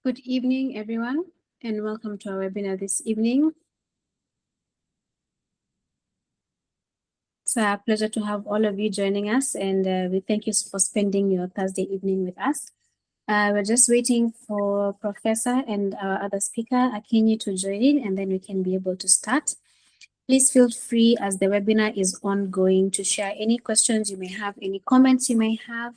Good evening, everyone, and welcome to our webinar this evening. It's a pleasure to have all of you joining us, and we thank you for spending your Thursday evening with us. We're just waiting for Professor and our other speaker, Akinyi, to join in, and then we can be able to start. Please feel free, as the webinar is ongoing, to share any questions you may have, any comments you may have.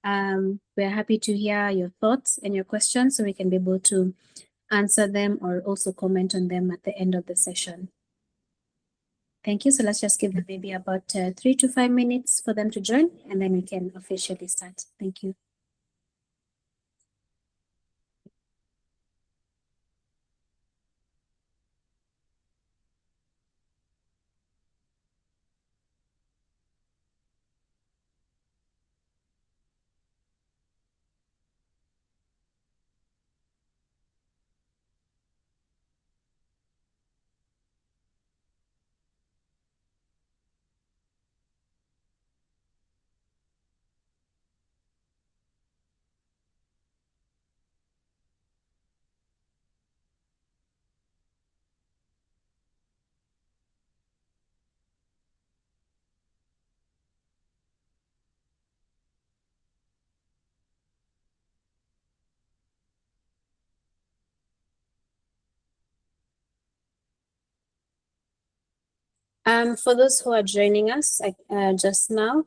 We're happy to hear your thoughts and your questions so we can be able to answer them or also comment on them at the end of the session. Thank you. So let's just give them maybe about 3 to 5 minutes for them to join, and then we can officially start. Thank you. For those who are joining us just now,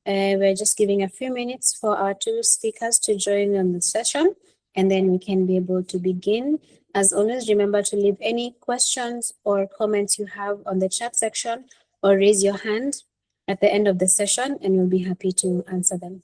we're just giving a few minutes for our two speakers to join on the session, and then we can be able to begin. As always, remember to leave any questions or comments you have on the chat section, or raise your hand at the end of the session, and we'll be happy to answer them.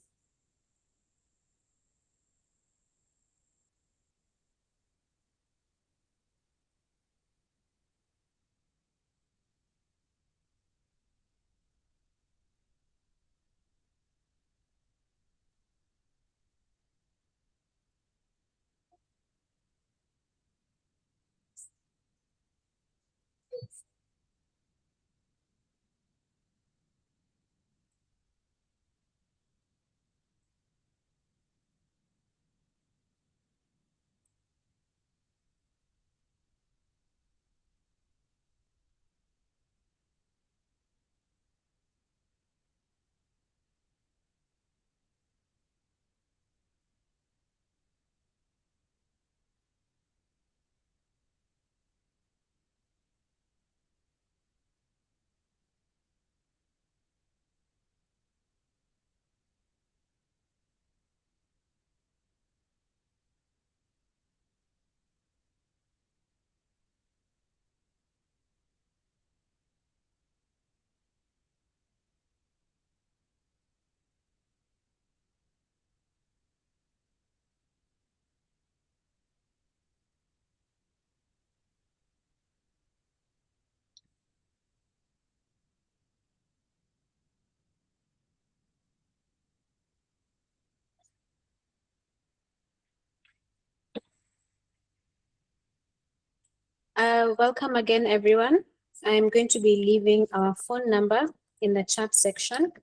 Welcome again, everyone. I'm going to be leaving our phone number in the chat section.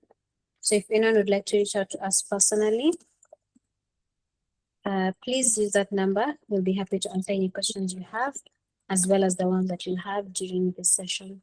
So if anyone would like to reach out to us personally, please use that number. We'll be happy to answer any questions you have, as well as the ones that you have during this session.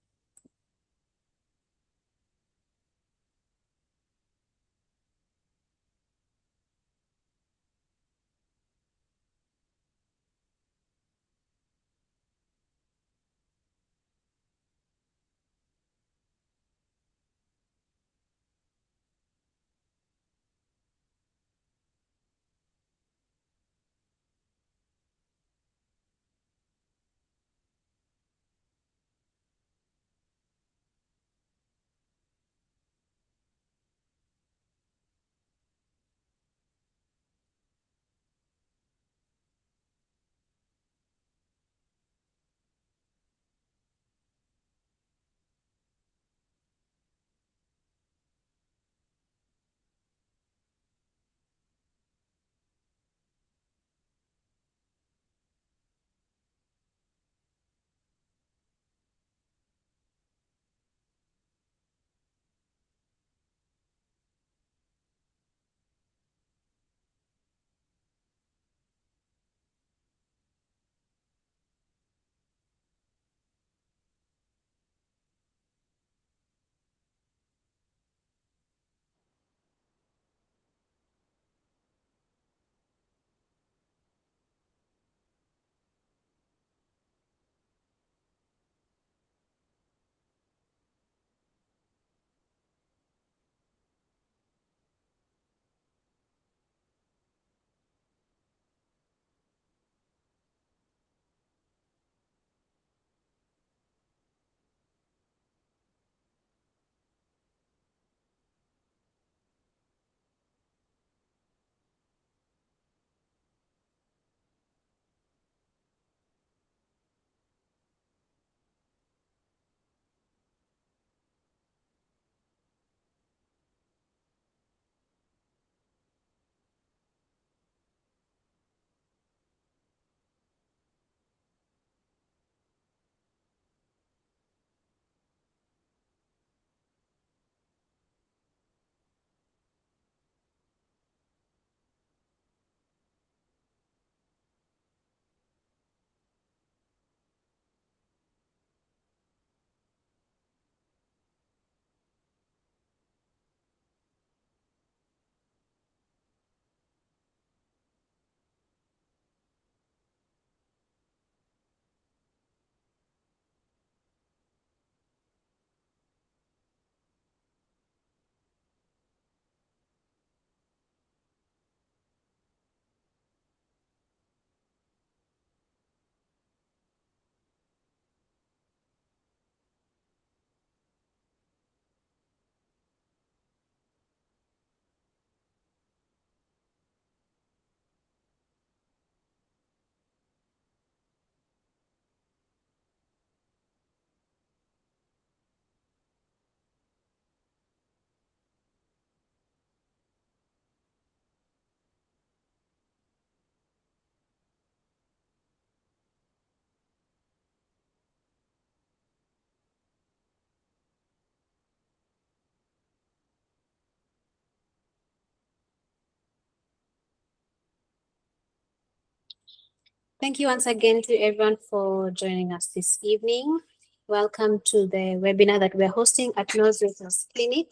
Thank you once again to everyone for joining us this evening. Welcome to the webinar that we're hosting at Nords Weight Loss Clinic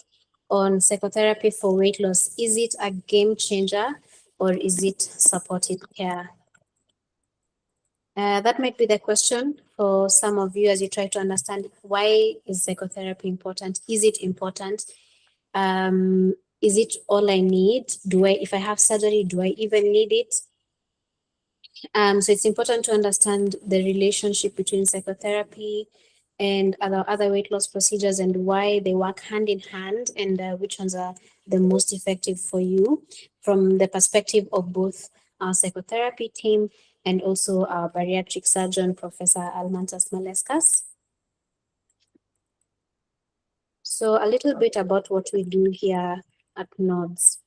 on psychotherapy for weight loss. Is it a game changer or is it supportive care? That might be the question for some of you as you try to understand why is psychotherapy important? Is it important? Is it all I need? If I have surgery, do I even need it? So it's important to understand the relationship between psychotherapy and other weight loss procedures and why they work hand in hand and which ones are the most effective for you from the perspective of both our psychotherapy team and also our bariatric surgeon, Professor Almantas Maleskas. So a little bit about what we do here at Nords.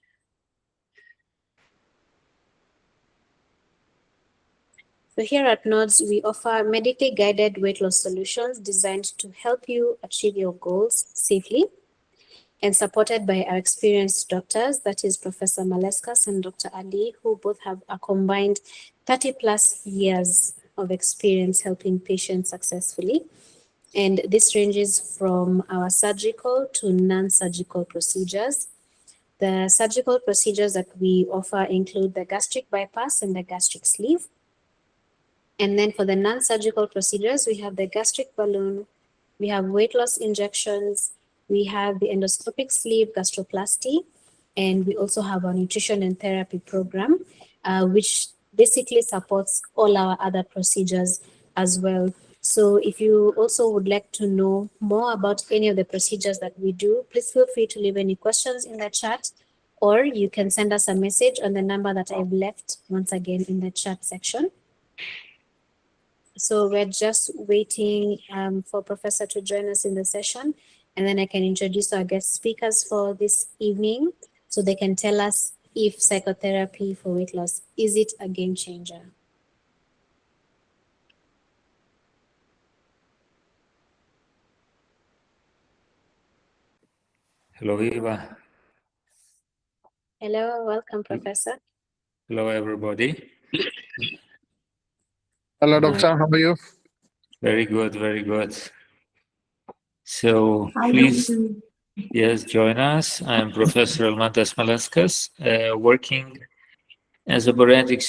So here at Nords, we offer medically guided weight loss solutions designed to help you achieve your goals safely and supported by our experienced doctors, that is Professor Maleskas and Dr. Ali, who both have a combined 30 plus years of experience helping patients successfully. And this ranges from our surgical to non-surgical procedures. The surgical procedures that we offer include the gastric bypass and the gastric sleeve. And then for the non-surgical procedures, we have the gastric balloon, we have weight loss injections, we have the endoscopic sleeve gastroplasty, and we also have our nutrition and therapy program, which basically supports all our other procedures as well. So if you also would like to know more about any of the procedures that we do, please feel free to leave any questions in the chat, or you can send us a message on the number that I've left once again in the chat section. So we're just waiting for Professor to join us in the session, and then I can introduce our guest speakers for this evening so they can tell us if psychotherapy for weight loss, is it a game changer? Hello, Eva. Hello, welcome, Professor. Hello, everybody. Hello, Doctor. How are you? Very good, very good. So please, yes, join us. I'm Professor Almantas Malaskas, working as a bariatric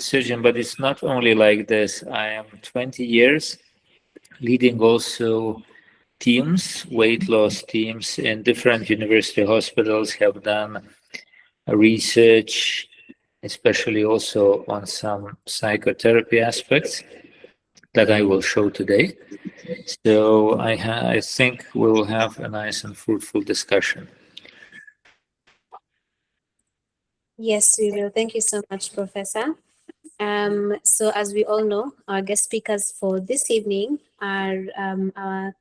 surgeon, but it's not only like this. I am 20 years leading also teams, weight loss teams in different university hospitals, have done research, especially also on some psychotherapy aspects that I will show today. So I think we'll have a nice and fruitful discussion. Yes, we will. Thank you so much, Professor. So as we all know, our guest speakers for this evening are our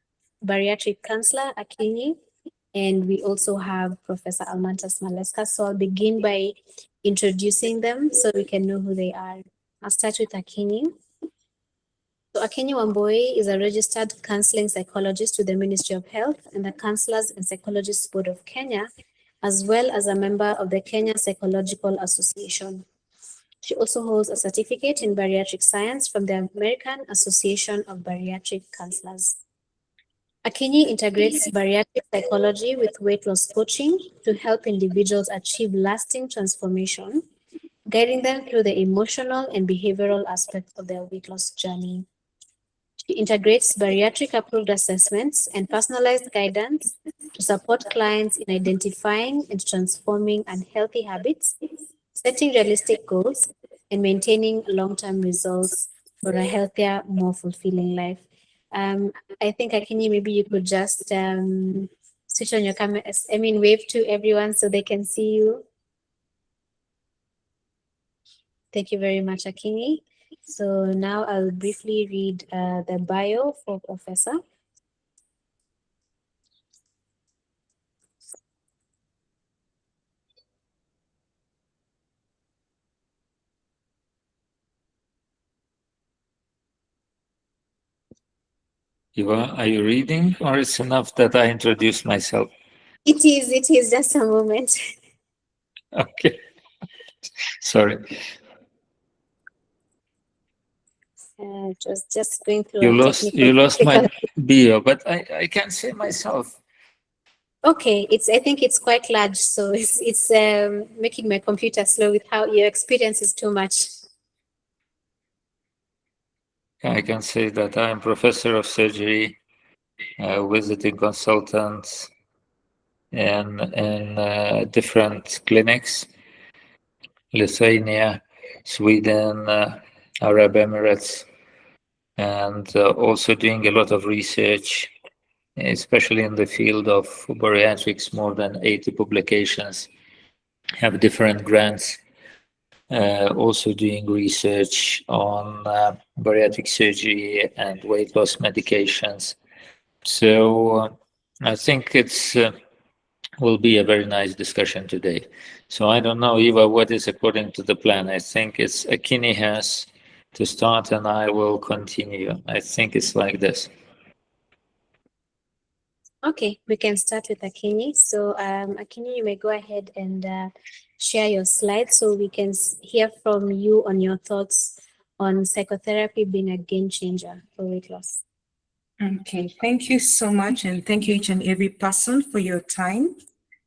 bariatric counselor, Akinyi, and we also have Professor Almantas Maleskas. So I'll begin by introducing them so we can know who they are. I'll start with Akinyi. So Akinyi Wamboi is a registered counseling psychologist with the Ministry of Health and the Counselors and Psychologists Board of Kenya, as well as a member of the Kenya Psychological Association. She also holds a certificate in bariatric science from the American Association of Bariatric Counselors. Akinyi integrates bariatric psychology with weight loss coaching to help individuals achieve lasting transformation, guiding them through the emotional and behavioral aspects of their weight loss journey. She integrates bariatric approved assessments and personalized guidance to support clients in identifying and transforming unhealthy habits, setting realistic goals, and maintaining long-term results for a healthier, more fulfilling life. I think, Akinyi, maybe you could just switch on your camera, wave to everyone so they can see you. Thank you very much, Akinyi. So now I'll briefly read the bio for Professor. Eva, are you reading, or it's enough that I introduce myself? It is just a moment. Okay. Sorry. It was just going through You a lost my technical. bio, but I can say myself. Okay, I think it's quite large, so it's making my computer slow with how your experience is too much. I can say that I'm professor of surgery, visiting consultant in different clinics, Lithuania, Sweden, Arab Emirates, and also doing a lot of research, especially in the field of bariatrics. More than 80 publications, have different grants. Also doing research on bariatric surgery and weight loss medications. So I think it's will be a very nice discussion today. So I don't know, Eva, what is according to the plan? I think it's Akini has to start and I will continue. I think it's like this. Okay, we can start with Akini. So Akini, you may go ahead and share your slides so we can hear from you on your thoughts on psychotherapy being a game changer for weight loss. Okay, thank you so much, and thank you each and every person for your time.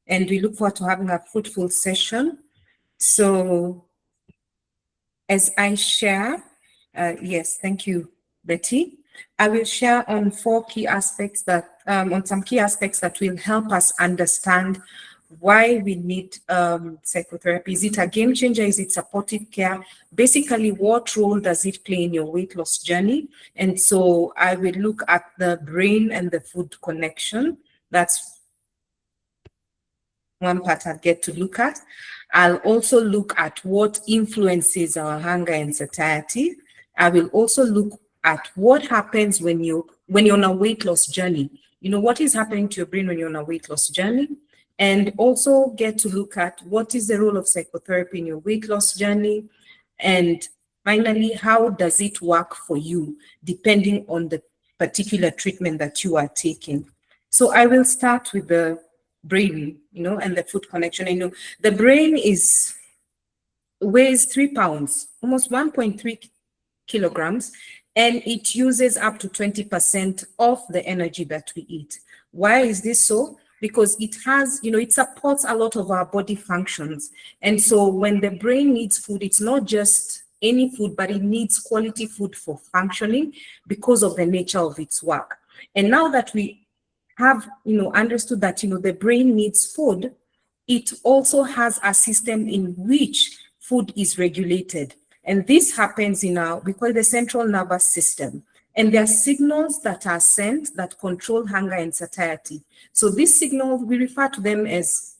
And we look forward to having a fruitful session. So as I share, yes, thank you, Betty. I will share on four key aspects that, on some key aspects that will help us understand why we need psychotherapy. Is it a game changer? Is it supportive care? Basically, what role does it play in your weight loss journey? And so I will look at the brain and the food connection. That's one part I'll get to look at. I'll also look at what influences our hunger and satiety. I will also look at what happens when you're on a weight loss journey. You know, what is happening to your brain when you're on a weight loss journey? And also get to look at what is the role of psychotherapy in your weight loss journey. And finally, how does it work for you, depending on the particular treatment that you are taking. So I will start with the brain, and the food connection. The brain weighs 3 pounds, almost 1.3 kilograms, and it uses up to 20% of the energy that we eat. Why is this so? Because it has, it supports a lot of our body functions. And so when the brain needs food, it's not just any food, but it needs quality food for functioning because of the nature of its work. And now that we have, understood that, the brain needs food, it also has a system in which food is regulated. And this happens we call it the central nervous system. And there are signals that are sent that control hunger and satiety. So these signals, we refer to them as,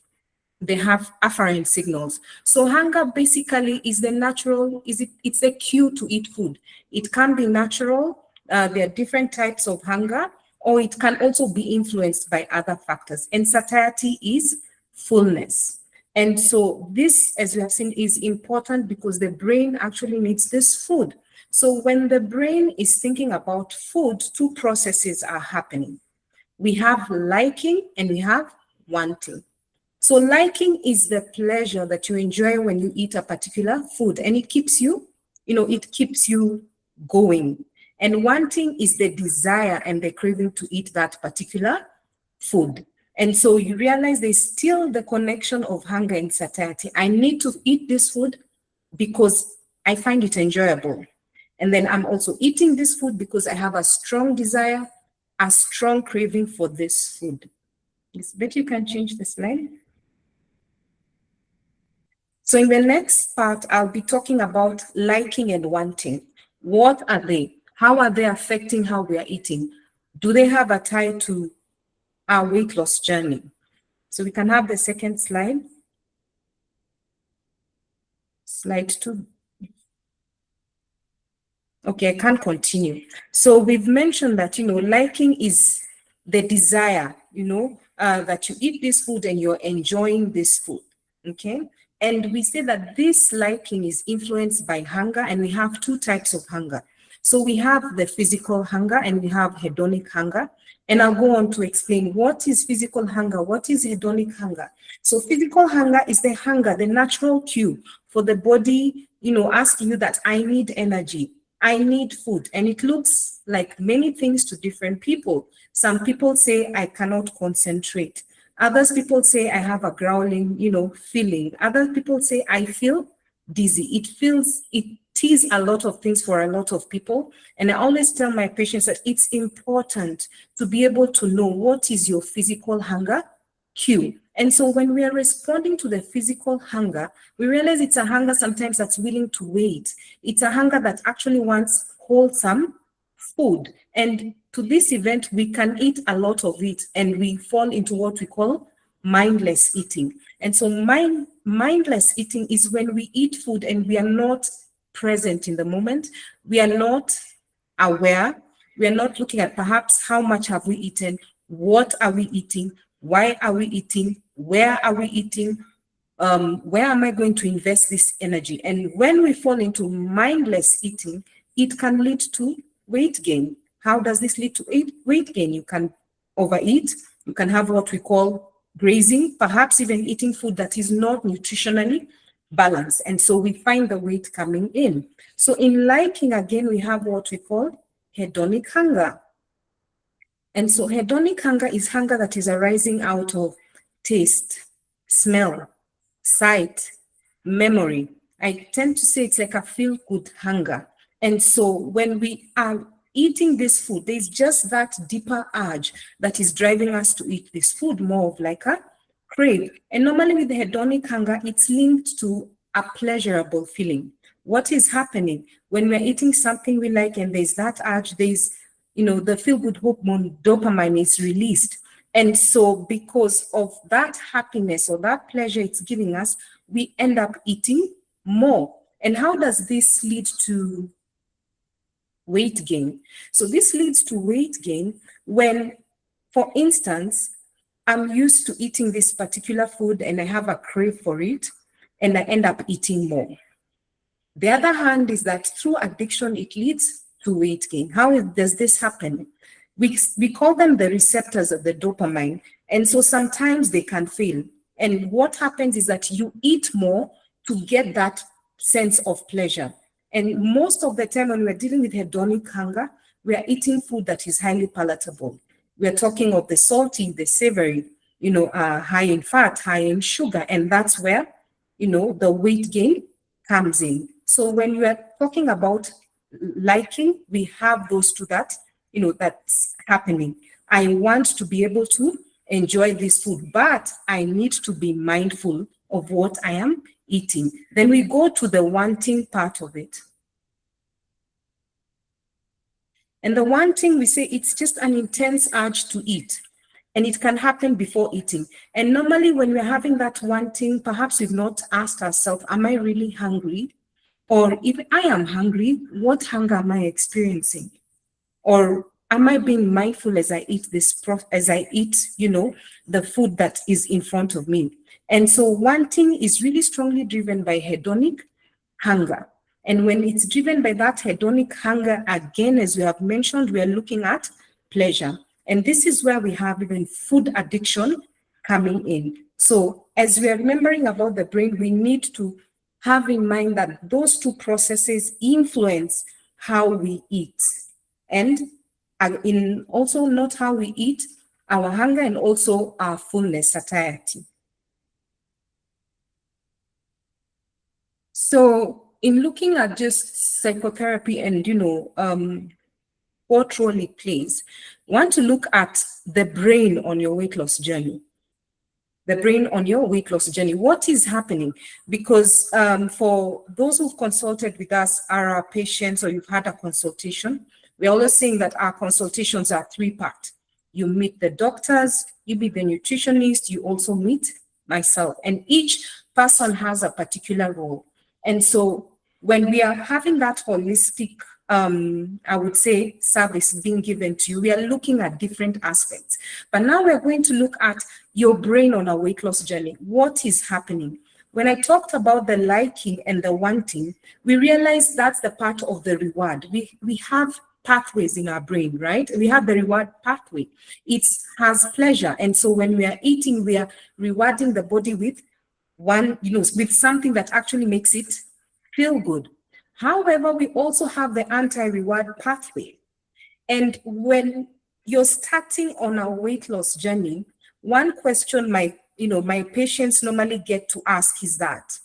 they have afferent signals. So hunger basically is it's the cue to eat food. It can be natural. There are different types of hunger, or it can also be influenced by other factors. And satiety is fullness. And so this, as we have seen, is important because the brain actually needs this food. So when the brain is thinking about food, two processes are happening. We have liking and we have wanting. So liking is the pleasure that you enjoy when you eat a particular food, and it keeps you, it keeps you going. And wanting is the desire and the craving to eat that particular food. And so you realize there's still the connection of hunger and satiety. I need to eat this food because I find it enjoyable. And then I'm also eating this food because I have a strong desire, a strong craving for this food. Bet you can change the slide. So in the next part, I'll be talking about liking and wanting. What are they? How are they affecting how we are eating? Do they have a tie to our weight loss journey? So we can have the second slide. Slide 2. Okay, I can't continue. So we've mentioned that, liking is the desire, that you eat this food and you're enjoying this food, okay? And we say that this liking is influenced by hunger, and we have two types of hunger. So we have the physical hunger and we have hedonic hunger. And I'll go on to explain what is physical hunger, what is hedonic hunger. So physical hunger is the hunger, the natural cue for the body, asking you that I need energy. I need food. And it looks like many things to different people. Some people say, I cannot concentrate. Others people say, I have a growling, feeling. Other people say, I feel dizzy. It is a lot of things for a lot of people. And I always tell my patients that it's important to be able to know what is your physical hunger cue. And so when we are responding to the physical hunger, we realize it's a hunger sometimes that's willing to wait. It's a hunger that actually wants wholesome food. And to this event, we can eat a lot of it and we fall into what we call mindless eating. And so mindless eating is when we eat food and we are not present in the moment. We are not aware. We are not looking at perhaps how much have we eaten, what are we eating, why are we eating, where are we eating, where am I going to invest this energy? And when we fall into mindless eating, it can lead to weight gain. How does this lead to weight gain? You can overeat, you can have what we call grazing, perhaps even eating food that is not nutritionally balanced. And so we find the weight coming in. So in liking, again, we have what we call hedonic hunger. And so hedonic hunger is hunger that is arising out of taste, smell, sight, memory. I tend to say it's like a feel-good hunger. And so when we are eating this food, there's just that deeper urge that is driving us to eat this food, more of like a crave. And normally with the hedonic hunger, it's linked to a pleasurable feeling. What is happening when we're eating something we like and there's that urge, there's, the feel-good hormone dopamine is released. And so because of that happiness or that pleasure it's giving us, we end up eating more. And how does this lead to weight gain? So this leads to weight gain when, for instance, I'm used to eating this particular food and I have a crave for it and I end up eating more. The other hand is that through addiction, it leads to weight gain. How does this happen? We call them the receptors of the dopamine. And so sometimes they can fail. And what happens is that you eat more to get that sense of pleasure. And most of the time when we're dealing with hedonic hunger, we are eating food that is highly palatable. We're talking of the salty, the savory, high in fat, high in sugar. And that's where, the weight gain comes in. So when you are talking about liking, we have those two that's happening. I want to be able to enjoy this food, but I need to be mindful of what I am eating. Then we go to the wanting part of it. And the wanting, we say it's just an intense urge to eat. And it can happen before eating. And normally when we're having that wanting, perhaps we've not asked ourselves, am I really hungry? Or if I am hungry, what hunger am I experiencing? Or am I being mindful as I eat the food that is in front of me? And so wanting is really strongly driven by hedonic hunger. And when it's driven by that hedonic hunger, again, as we have mentioned, we are looking at pleasure. And this is where we have even food addiction coming in. So as we are remembering about the brain, we need to have in mind that those two processes influence how we eat. And in also not how we eat, our hunger and also our fullness, satiety. So in looking at just psychotherapy and, what role it plays, I want to look at the brain on your weight loss journey. The brain on your weight loss journey. What is happening? Because for those who've consulted with us, are our patients, or you've had a consultation, we're always saying that our consultations are three-part. You meet the doctors, you meet the nutritionist, you also meet myself. And each person has a particular role. And so when we are having that holistic, I would say, service being given to you, we are looking at different aspects. But now we're going to look at your brain on a weight loss journey. What is happening? When I talked about the liking and the wanting, we realized that's the part of the reward. We have pathways in our brain, right? We have the reward pathway. It has pleasure. And so when we are eating, we are rewarding the body with with something that actually makes it feel good. However, we also have the anti-reward pathway. And when you're starting on a weight loss journey, one question my patients normally get to ask is that,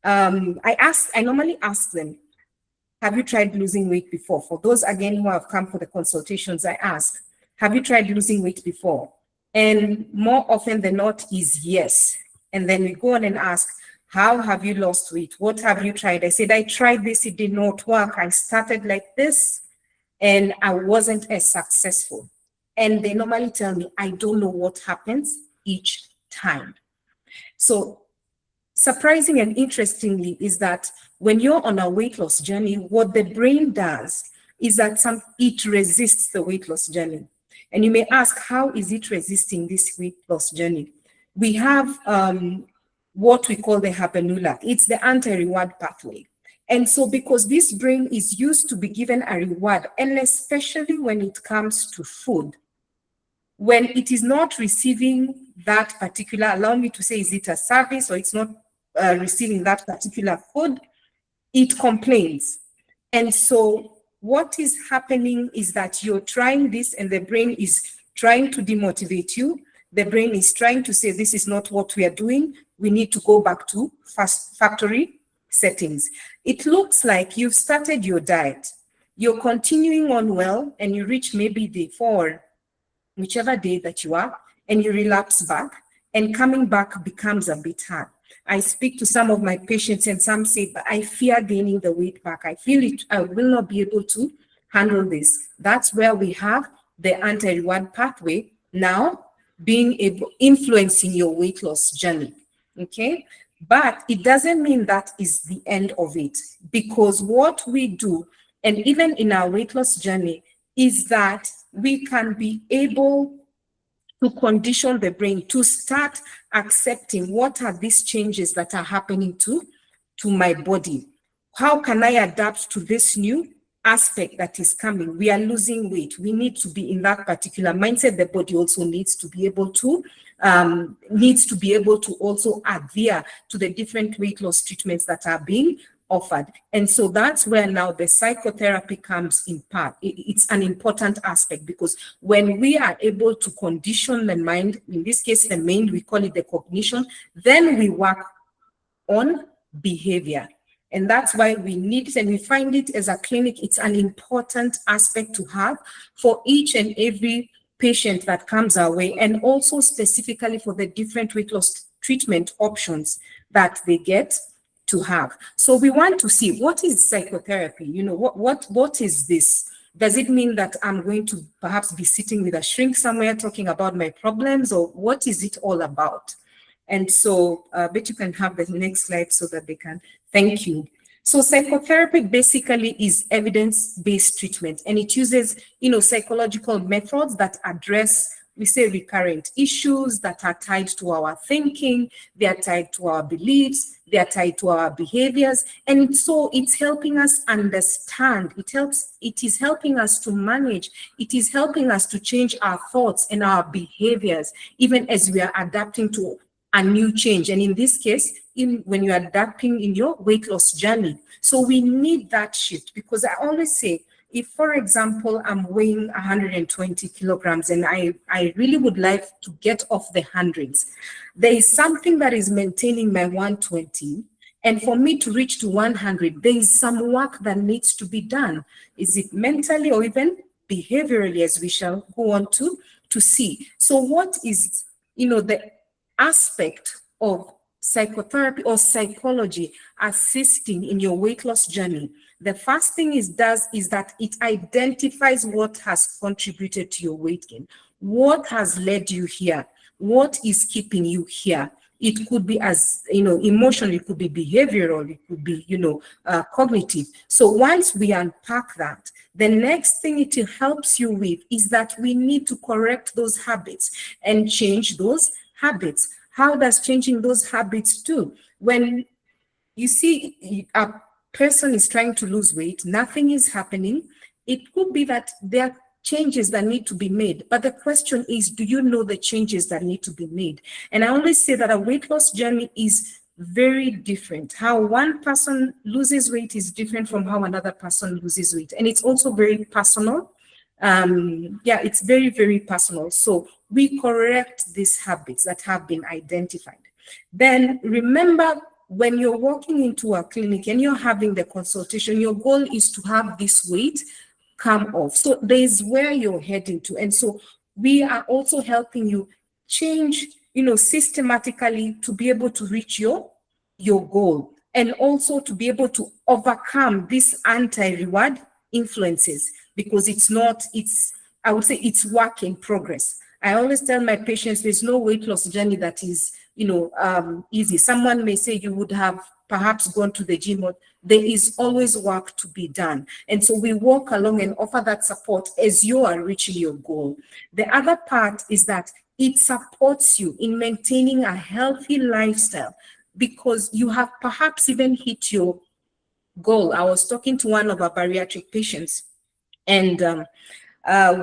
I normally ask them, have you tried losing weight before? For those, again, who have come for the consultations, I ask, have you tried losing weight before? And more often than not is yes. And then we go on and ask, how have you lost weight? What have you tried? I said, I tried this, it did not work. I started like this and I wasn't as successful. And they normally tell me, I don't know what happens each time. So surprising and interestingly is that when you're on a weight loss journey, what the brain does is that it resists the weight loss journey. And you may ask, how is it resisting this weight loss journey? We have what we call the habenula. It's the anti-reward pathway. And so because this brain is used to be given a reward, and especially when it comes to food, when it is not receiving that particular, allow me to say, is it a service or it's not receiving that particular food, it complains. And so what is happening is that you're trying this and the brain is trying to demotivate you. The brain is trying to say, this is not what we are doing. We need to go back to factory settings. It looks like you've started your diet. You're continuing on well, and you reach maybe day 4, whichever day that you are, and you relapse back, and coming back becomes a bit hard. I speak to some of my patients and some say, but I fear gaining the weight back. I feel I will not be able to handle this. That's where we have the anti-reward pathway now being able, influencing your weight loss journey, okay? But it doesn't mean that is the end of it, because what we do, and even in our weight loss journey, is that we can be able to condition the brain to start accepting what are these changes that are happening to my body. How can I adapt to this new aspect that is coming? We are losing weight. We need to be in that particular mindset. The body also needs to be able to also adhere to the different weight loss treatments that are being offered. And so that's where now the psychotherapy comes in part. It's an important aspect, because when we are able to condition the mind, in this case, the mind, we call it the cognition, then we work on behavior. And that's why we need it, and we find it as a clinic, it's an important aspect to have for each and every patient that comes our way, and also specifically for the different weight loss treatment options that they get to have. So we want to see, what is psychotherapy? You know, what is this? Does it mean that I'm going to perhaps be sitting with a shrink somewhere talking about my problems, or what is it all about? And so, bet you can have the next slide so that they can, thank you. So psychotherapy basically is evidence-based treatment, and it uses, psychological methods that address, we say, recurrent issues that are tied to our thinking, they are tied to our beliefs, they are tied to our behaviors. And so it's helping us understand, it is helping us to manage, it is helping us to change our thoughts and our behaviors, even as we are adapting to a new change. And in this case, when you're adapting in your weight loss journey. So we need that shift, because I always say, if, for example, I'm weighing 120 kilograms and I really would like to get off the hundreds, there is something that is maintaining my 120. And for me to reach to 100, there is some work that needs to be done. Is it mentally or even behaviorally, as we shall go on to see. So what is, the aspect of psychotherapy or psychology assisting in your weight loss journey? The first thing it does is that it identifies what has contributed to your weight gain. What has led you here? What is keeping you here? It could be as, emotional, it could be behavioral, it could be, cognitive. So once we unpack that, the next thing it helps you with is that we need to correct those habits and change those habits. How does changing those habits do? When you see a person is trying to lose weight, nothing is happening, it could be that there are changes that need to be made. But the question is, do you know the changes that need to be made? And I always say that a weight loss journey is very different. How one person loses weight is different from how another person loses weight. And it's also very personal. Yeah, it's very, very personal. So we correct these habits that have been identified. Then remember, when you're walking into a clinic and you're having the consultation, your goal is to have this weight come off. So there's where you're heading to. And so we are also helping you change, systematically to be able to reach your goal, and also to be able to overcome these anti-reward influences, because I would say it's work in progress. I always tell my patients there's no weight loss journey that is, easy. Someone may say you would have perhaps gone to the gym, or there is always work to be done. And so we walk along and offer that support as you are reaching your goal. The other part is that it supports you in maintaining a healthy lifestyle, because you have perhaps even hit your goal. I was talking to one of our bariatric patients, and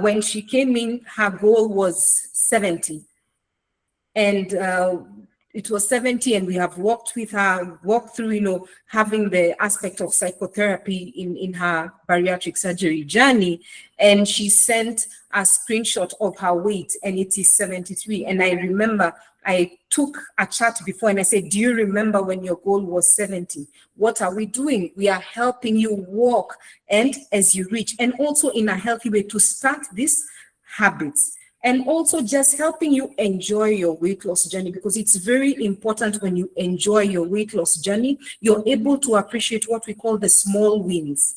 when she came in, her goal was 70. And it was 70, and we have walked with her, walked through, having the aspect of psychotherapy in her bariatric surgery journey. And she sent a screenshot of her weight, and it is 73. And I remember I took a chat before and I said, do you remember when your goal was 70? What are we doing? We are helping you walk and as you reach, and also in a healthy way to start these habits. And also just helping you enjoy your weight loss journey, because it's very important when you enjoy your weight loss journey, you're able to appreciate what we call the small wins,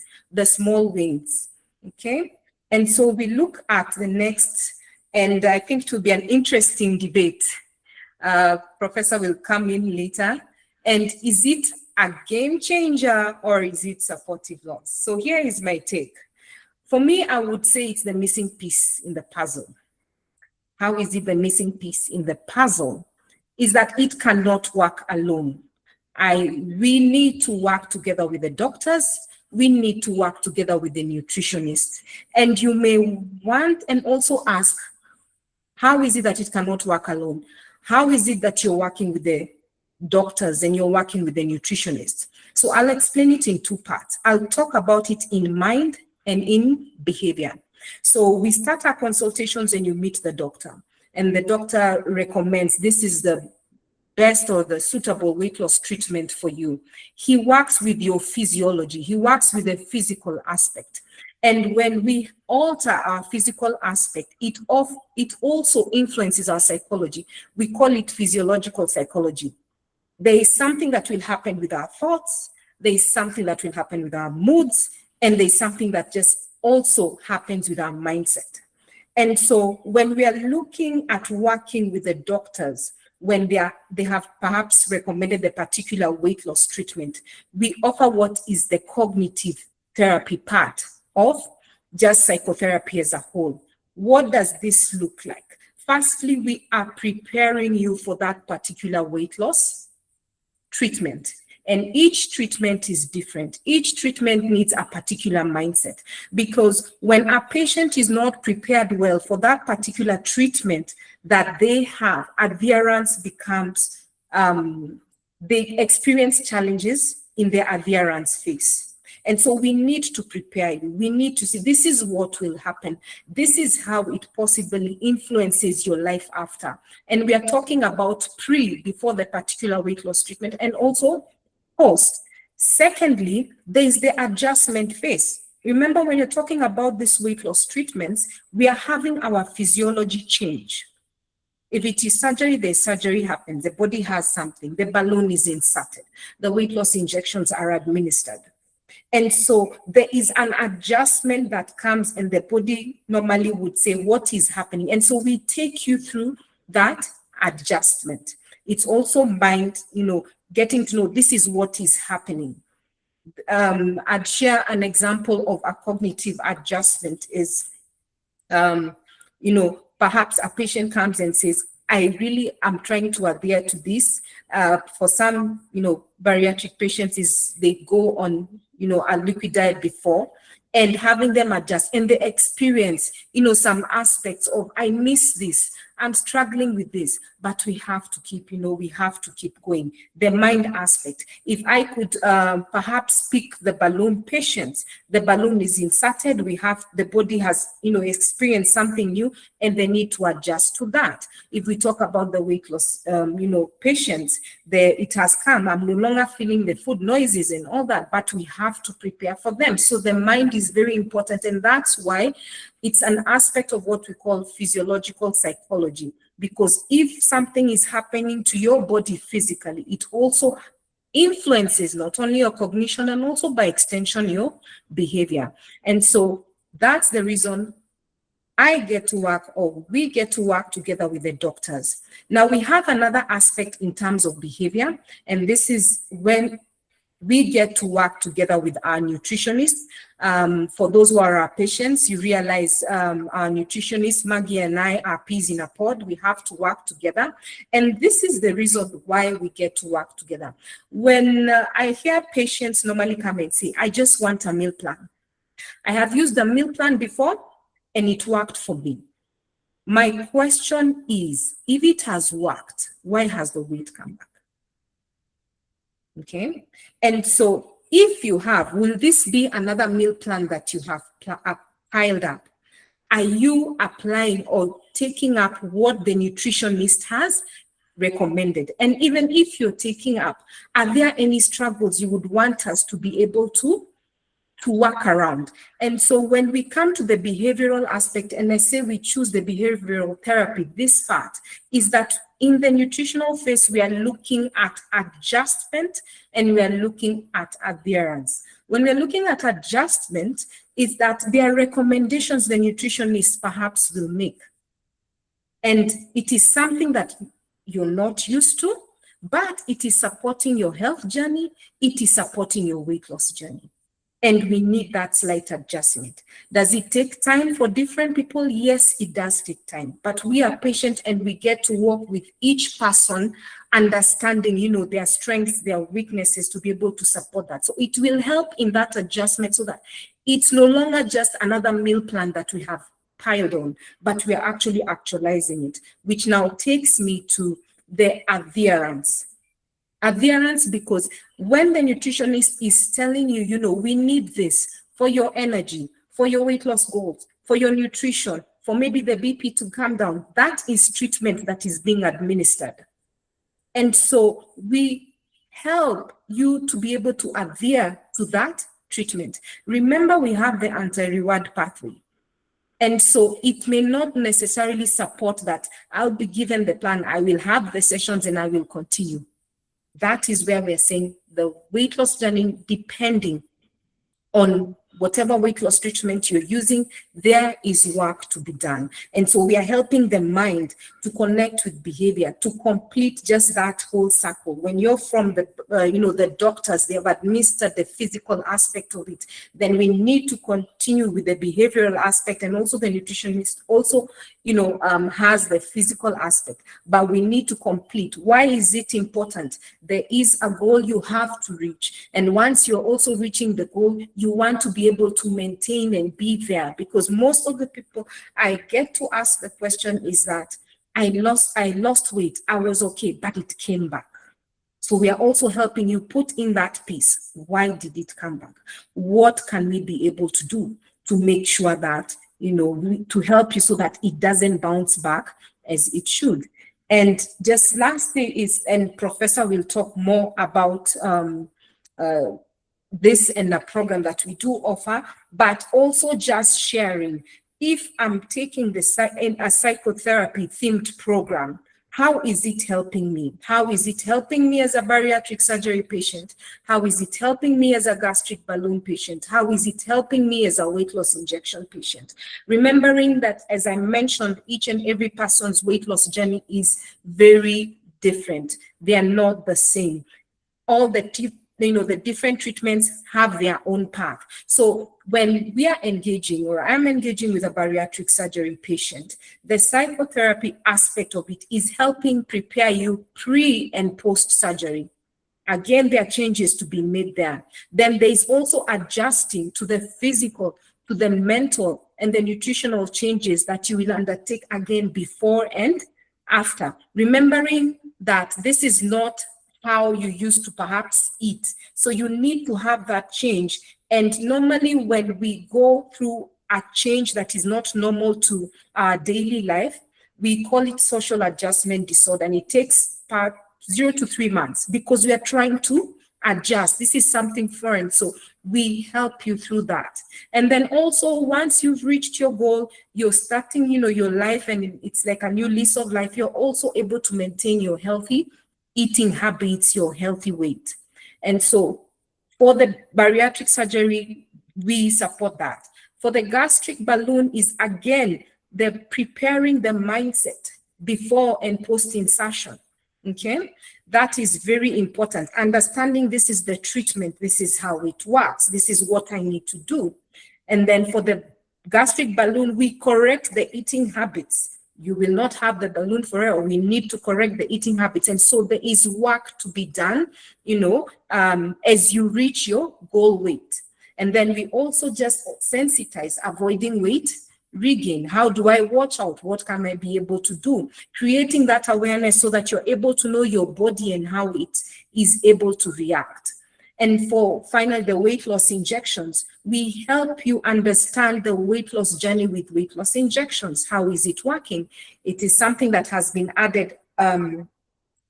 okay? And so we look at the next, and I think it will be an interesting debate. Professor will come in later. And is it a game changer or is it supportive loss? So here is my take. For me, I would say it's the missing piece in the puzzle. How is it the missing piece in the puzzle? Is that it cannot work alone. We need to work together with the doctors. We need to work together with the nutritionists. And you may want and also ask, how is it that it cannot work alone? How is it that you're working with the doctors and you're working with the nutritionists? So I'll explain it in two parts. I'll talk about it in mind and in behavior. So we start our consultations and you meet the doctor, and the doctor recommends this is the best or the suitable weight loss treatment for you. He works with your physiology. He works with the physical aspect. And when we alter our physical aspect, it also influences our psychology. We call it physiological psychology. There is something that will happen with our thoughts. There is something that will happen with our moods. And there's something that just also happens with our mindset. And so when we are looking at working with the doctors, when they have perhaps recommended a particular weight loss treatment, we offer what is the cognitive therapy part of just psychotherapy as a whole. What does this look like? Firstly, we are preparing you for that particular weight loss treatment. And each treatment is different. Each treatment needs a particular mindset, because when a patient is not prepared well for that particular treatment that they have, adherence becomes, they experience challenges in their adherence phase. And so we need to prepare you. We need to see this is what will happen. This is how it possibly influences your life after. And we are talking about before the particular weight loss treatment, and also post. Secondly, there is the adjustment phase. Remember, when you're talking about this weight loss treatments, we are having our physiology change. If it is surgery, the surgery happens. The body has something. The balloon is inserted. The weight loss injections are administered. And so there is an adjustment that comes, and the body normally would say, what is happening? And so we take you through that adjustment. It's also mind, getting to know this is what is happening. I'd share an example of a cognitive adjustment is, perhaps a patient comes and says, I really am trying to adhere to this. For some, bariatric patients they go on, a liquid diet before, and having them adjust, and they experience, some aspects of, I miss this. I'm struggling with this, but we have to keep, we have to keep going. The mind aspect. If I could perhaps pick the balloon patients, the balloon is inserted, the body has, experienced something new, and they need to adjust to that. If we talk about the weight loss, patients, it has come, I'm no longer feeling the food noises and all that, but we have to prepare for them. So the mind is very important, and that's why it's an aspect of what we call physiological psychology, because if something is happening to your body physically, it also influences not only your cognition and also by extension your behavior. And so that's the reason I get to work, or we get to work together with the doctors. Now we have another aspect in terms of behavior, and this is when we get to work together with our nutritionists. For those who are our patients, you realize our nutritionist, Maggie and I, are peas in a pod. We have to work together. And this is the reason why we get to work together. When I hear patients normally come and say, I just want a meal plan. I have used a meal plan before and it worked for me. My question is, if it has worked, why has the weight come back? Okay, and so if you have, will this be another meal plan that you have piled up? Are you applying or taking up what the nutritionist has recommended? And even if you're taking up, are there any struggles you would want us to be able to work around? And so when we come to the behavioral aspect, and I say we choose the behavioral therapy, this part is that in the nutritional phase, we are looking at adjustment and we are looking at adherence. When we're looking at adjustment, is that there are recommendations the nutritionist perhaps will make. And it is something that you're not used to, but it is supporting your health journey, it is supporting your weight loss journey. And we need that slight adjustment. Does it take time for different people? Yes, it does take time. But we are patient and we get to work with each person, understanding, their strengths, their weaknesses, to be able to support that. So it will help in that adjustment so that it's no longer just another meal plan that we have piled on, but we are actually actualizing it, which now takes me to the adherence. Adherence, because when the nutritionist is telling you, we need this for your energy, for your weight loss goals, for your nutrition, for maybe the BP to come down, that is treatment that is being administered. And so we help you to be able to adhere to that treatment. Remember, we have the anti-reward pathway. And so it may not necessarily support that I'll be given the plan, I will have the sessions and I will continue. That is where we're saying the weight loss journey, depending on whatever weight loss treatment you're using, there is work to be done. And so we are helping the mind to connect with behavior, to complete just that whole circle. When you're from the doctors, they have administered the physical aspect of it, then we need to continue with the behavioral aspect, and also the nutritionist also, has the physical aspect, but we need to complete. Why is it important? There is a goal you have to reach. And once you're also reaching the goal, you want to be able to maintain and be there, because most of the people I get to ask the question is that I lost weight, I was okay, but it came back. So we are also helping you put in that piece. Why did it come back? What can we be able to do to make sure that, to help you so that it doesn't bounce back as it should? And just last thing is, and Professor will talk more about this in the program that we do offer, but also just sharing. If I'm taking a psychotherapy themed program, how is it helping me? How is it helping me as a bariatric surgery patient? How is it helping me as a gastric balloon patient? How is it helping me as a weight loss injection patient? Remembering that, as I mentioned, each and every person's weight loss journey is very different. They are not the same. All the different treatments have their own path. So when we are engaging, or I'm engaging with a bariatric surgery patient, the psychotherapy aspect of it is helping prepare you pre and post surgery. Again, there are changes to be made there. Then there's also adjusting to the physical, to the mental and the nutritional changes that you will undertake again before and after. Remembering that this is not how you used to perhaps eat. So you need to have that change. And normally when we go through a change that is not normal to our daily life, we call it social adjustment disorder, and it takes part 0 to 3 months because we are trying to adjust. This is something foreign, so we help you through that. And then also, once you've reached your goal, you're starting, your life, and it's like a new lease of life. You're also able to maintain your healthy eating habits, your healthy weight. And so for the bariatric surgery, we support that. For the gastric balloon is, again, the preparing the mindset before and post insertion. Okay, that is very important. Understanding this is the treatment, this is how it works, this is what I need to do. And then for the gastric balloon, we correct the eating habits. You will not have the balloon forever. We need to correct the eating habits. And so there is work to be done, as you reach your goal weight. And then we also just sensitize, avoiding weight regain. How do I watch out? What can I be able to do? Creating that awareness so that you're able to know your body and how it is able to react. And for finally, the weight loss injections, we help you understand the weight loss journey with weight loss injections. How is it working? It is something that has been added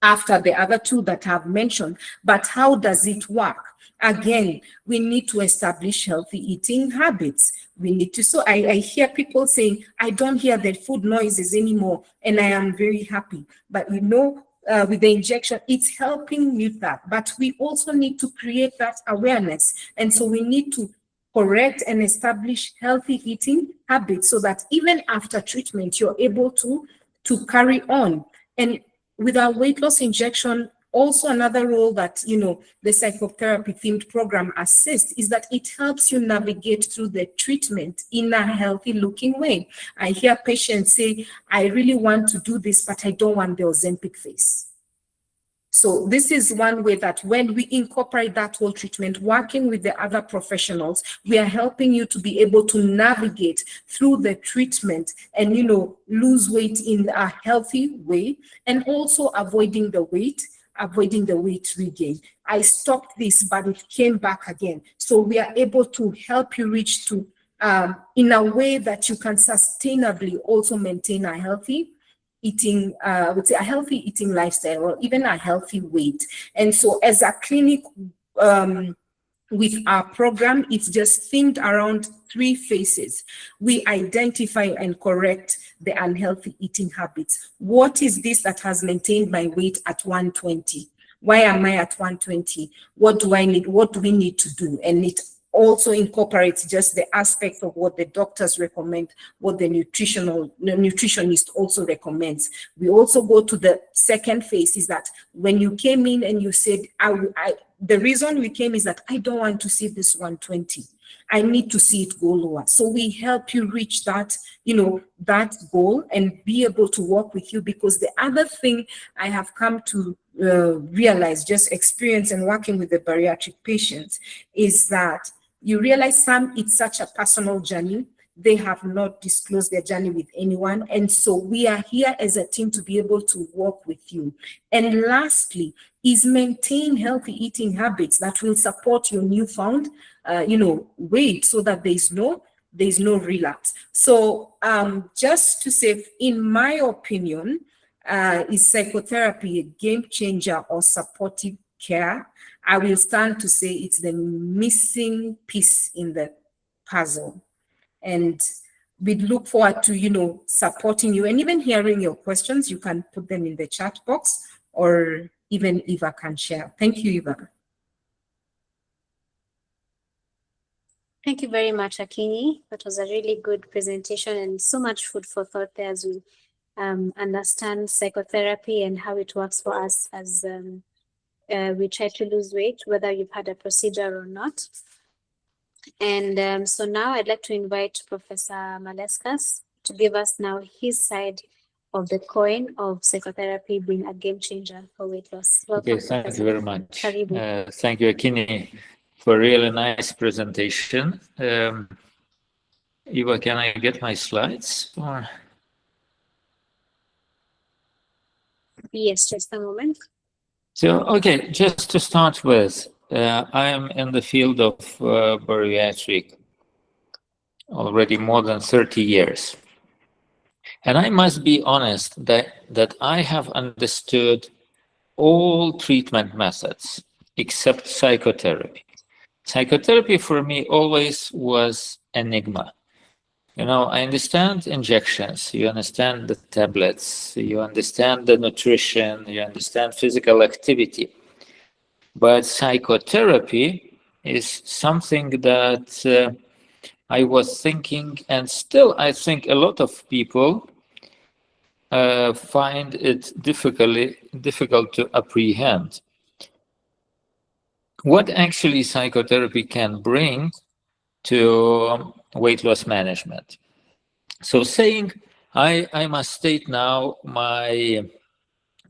after the other two that I've mentioned, but how does it work? Again, we need to establish healthy eating habits. We need to, so I hear people saying, I don't hear the food noises anymore, and I am very happy. But with the injection, it's helping mute that. But we also need to create that awareness. And so we need to correct and establish healthy eating habits so that even after treatment, you're able to carry on. And with our weight loss injection, also another role that, the psychotherapy themed program assists is that it helps you navigate through the treatment in a healthy looking way. I hear patients say, I really want to do this, but I don't want the Ozempic face. So this is one way that when we incorporate that whole treatment, working with the other professionals, we are helping you to be able to navigate through the treatment and, lose weight in a healthy way, and also avoiding the weight regain. I stopped this, but it came back again. So we are able to help you reach to, in a way that you can sustainably also maintain a healthy eating, I would say a healthy eating lifestyle, or even a healthy weight. And so as a clinic, with our program, it's just themed around 3 phases. We identify and correct the unhealthy eating habits. What is this that has maintained my weight at 120? Why am I at 120? What do I need? What do we need to do? And it also incorporates just the aspect of what the doctors recommend, what the nutritionist also recommends. We also go to the second phase, is that when you came in and you said, the reason we came is that I don't want to see this 120. I need to see it go lower. So we help you reach that, that goal and be able to work with you. Because the other thing I have come to realize, just experience and working with the bariatric patients, is that you realize it's such a personal journey. They have not disclosed their journey with anyone. And so we are here as a team to be able to work with you. And lastly, is maintain healthy eating habits that will support your newfound, weight, so that there's no relapse. So just to say, in my opinion, is psychotherapy a game changer or supportive care? I will stand to say it's the missing piece in the puzzle. And we look forward to, supporting you and even hearing your questions. You can put them in the chat box, or even Eva can share. Thank you, Eva. Thank you very much, Akinyi. That was a really good presentation and so much food for thought there as we understand psychotherapy and how it works for us as we try to lose weight, whether you've had a procedure or not. And so now I'd like to invite Professor Maleskas to give us now his side of the coin of psychotherapy being a game changer for weight loss. Welcome, Okay, thank you very much. Thank you, Akinyi, for a really nice presentation. Eva, can I get my slides? Or... Yes, just a moment. So, okay, just to start with, I am in the field of bariatric already more than 30 years. And I must be honest that I have understood all treatment methods except psychotherapy. Psychotherapy for me always was enigma. You know, I understand injections, you understand the tablets, you understand the nutrition, you understand physical activity. But psychotherapy is something that I was thinking, and still I think a lot of people find it difficult to apprehend. What actually psychotherapy can bring to weight loss management? So saying, I must state now my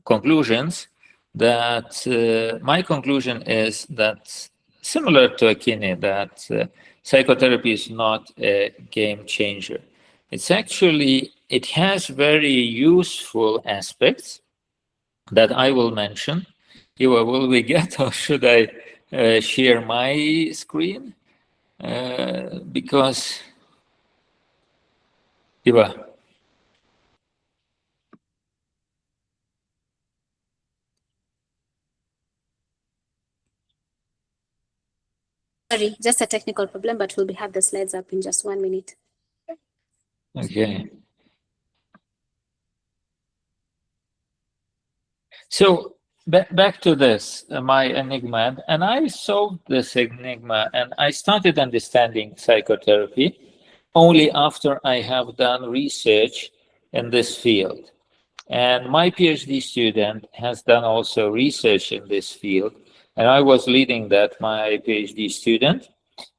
conclusions, that my conclusion is that, similar to Akini, that psychotherapy is not a game changer. It's actually, it has very useful aspects that I will mention. Eva, will we get, or should I share my screen? Because, Eva. Sorry, just a technical problem, but we'll have the slides up in just 1 minute. Okay. So back to this, my enigma, and I solved this enigma, and I started understanding psychotherapy only after I have done research in this field. And my PhD student has done also research in this field, and I was leading that, my PhD student.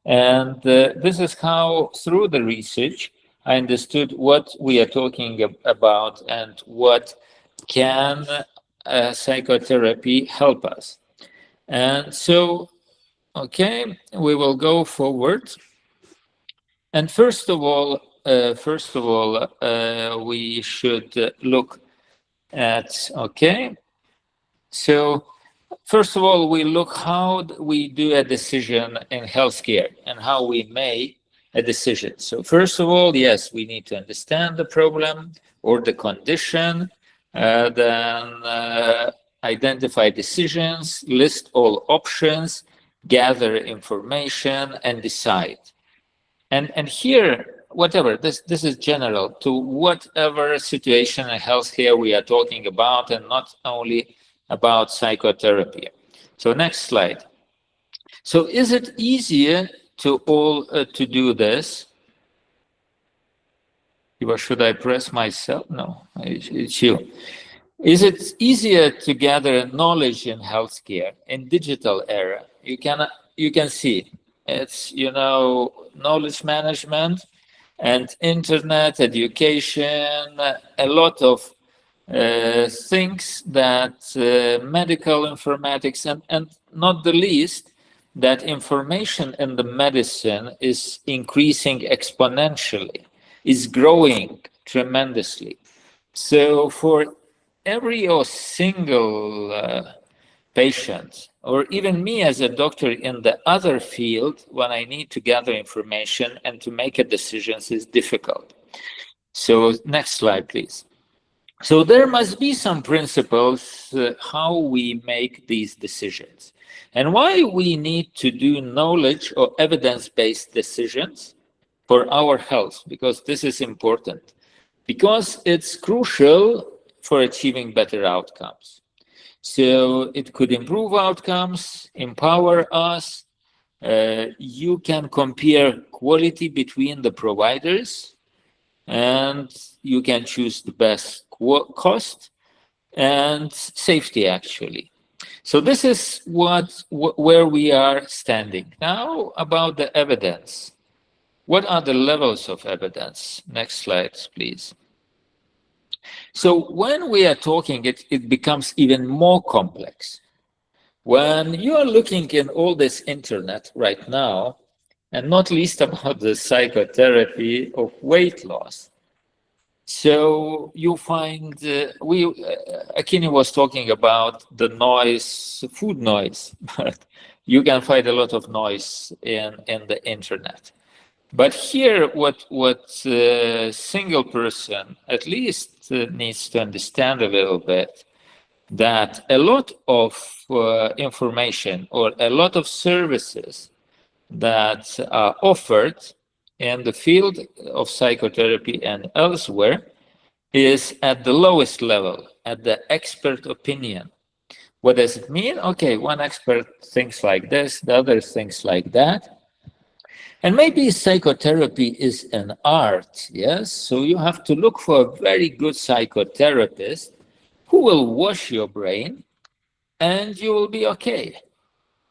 And this is how, through the research, I understood what we are talking about and what can psychotherapy help us. And so, okay, we will go forward. And first of all, we should look at, okay, so first of all, we look how we do a decision in healthcare and how we make a decision. So first of all, yes, we need to understand the problem or the condition, then identify decisions, list all options, gather information, and decide. And here, whatever, this is general to whatever situation in healthcare we are talking about, and not only about psychotherapy. So next slide. So is it easier to do this? Or should I press myself? No, it's you. Is it easier to gather knowledge in healthcare in digital era? You can see it's, you know, knowledge management and internet education, a lot of things that medical informatics, and not the least that information in the medicine is increasing exponentially, is growing tremendously. So for every single patient, or even me as a doctor in the other field, when I need to gather information and to make a decision, is difficult. So next slide, please. So there must be some principles how we make these decisions, and why we need to do knowledge or evidence-based decisions for our health, because this is important, because it's crucial for achieving better outcomes. So it could improve outcomes, empower us. You can compare quality between the providers, and you can choose the best cost and safety, actually. So this is where we are standing. Now about the evidence. What are the levels of evidence? Next slide, please. So when we are talking, it becomes even more complex. When you are looking in all this internet right now, and not least about the psychotherapy of weight loss. So you find, Akini was talking about the noise, food noise, but you can find a lot of noise in the internet. But here, what single person at least needs to understand a little bit, that a lot of information or a lot of services that are offered in the field of psychotherapy and elsewhere is at the lowest level, at the expert opinion. What does it mean? Okay, one expert thinks like this, the other thinks like that. And maybe psychotherapy is an art, yes? So you have to look for a very good psychotherapist who will wash your brain and you will be okay.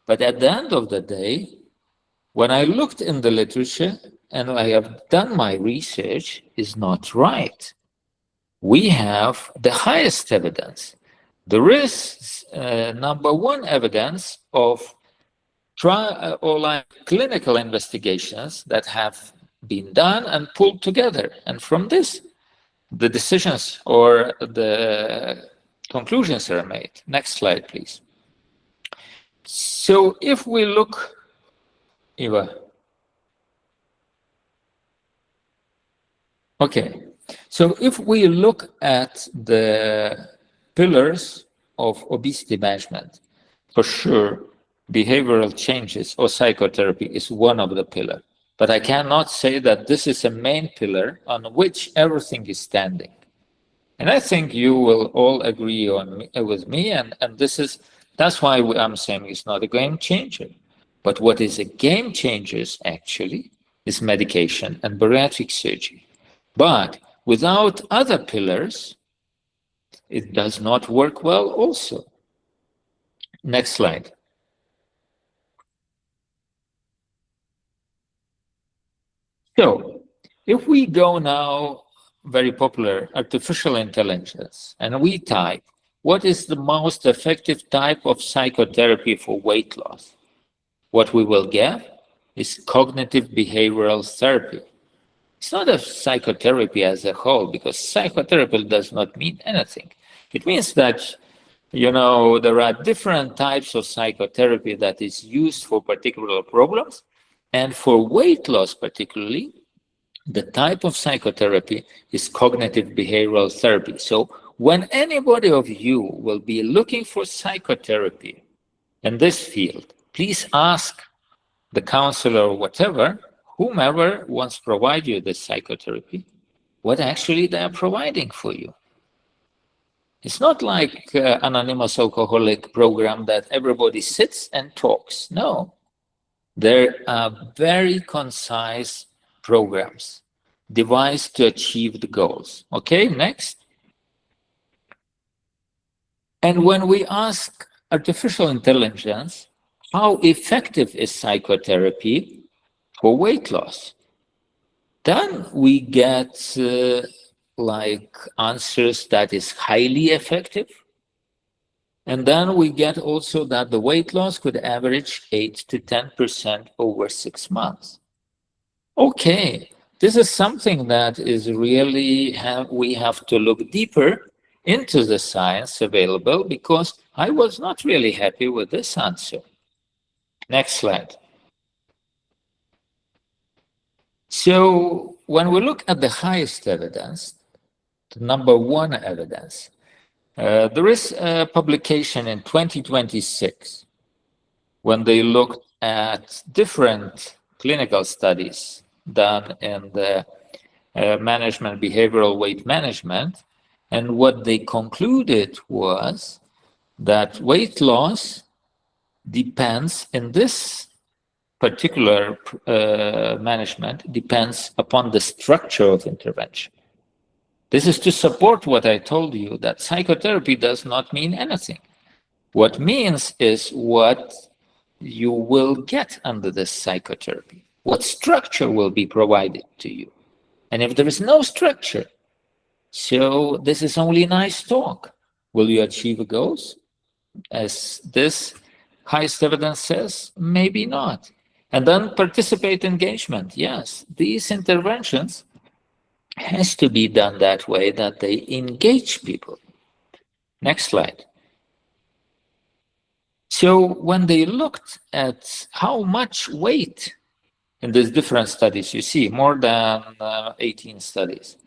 But at the end of the day, when I looked in the literature and I have done my research, is not right. We have the highest evidence. There is number one evidence of trial or like clinical investigations that have been done and pulled together. And from this, the decisions or the conclusions are made. Next slide, please. So if we look, Eva. Okay, so if we look at the pillars of obesity management, for sure, behavioral changes or psychotherapy is one of the pillars. But I cannot say that this is a main pillar on which everything is standing. And I think you will all agree with me, and that's why I'm saying it's not a game changer. But what is a game changer actually is medication and bariatric surgery. But without other pillars, it does not work well also. Next slide. So if we go now, very popular, artificial intelligence, and we type, what is the most effective type of psychotherapy for weight loss? What we will get is cognitive behavioral therapy. It's not a psychotherapy as a whole, because psychotherapy does not mean anything. It means that, there are different types of psychotherapy that is used for particular problems. And for weight loss particularly, the type of psychotherapy is cognitive behavioral therapy. So when anybody of you will be looking for psychotherapy in this field, please ask the counselor or whatever, whomever wants to provide you this psychotherapy, what actually they are providing for you. It's not like anonymous alcoholic program that everybody sits and talks. No, there are very concise programs devised to achieve the goals. Okay, next. And when we ask artificial intelligence, how effective is psychotherapy for weight loss? Then we get answers that is highly effective. And then we get also that the weight loss could average 8 to 10% over 6 months. Okay, this is something that is really, we have to look deeper into the science available, because I was not really happy with this answer. Next slide. So when we look at the highest evidence, the number one evidence, there is a publication in 2026 when they looked at different clinical studies done in the management, behavioral weight management. And what they concluded was that weight loss depends, in this particular management, depends upon the structure of intervention. This is to support what I told you, that psychotherapy does not mean anything. What means is what you will get under this psychotherapy. What structure will be provided to you? And if there is no structure, so this is only nice talk. Will you achieve goals? As this highest evidence says, maybe not. And then participate engagement. Yes, these interventions has to be done that way, that they engage people. Next slide. So when they looked at how much weight in these different studies, you see more than 18 studies.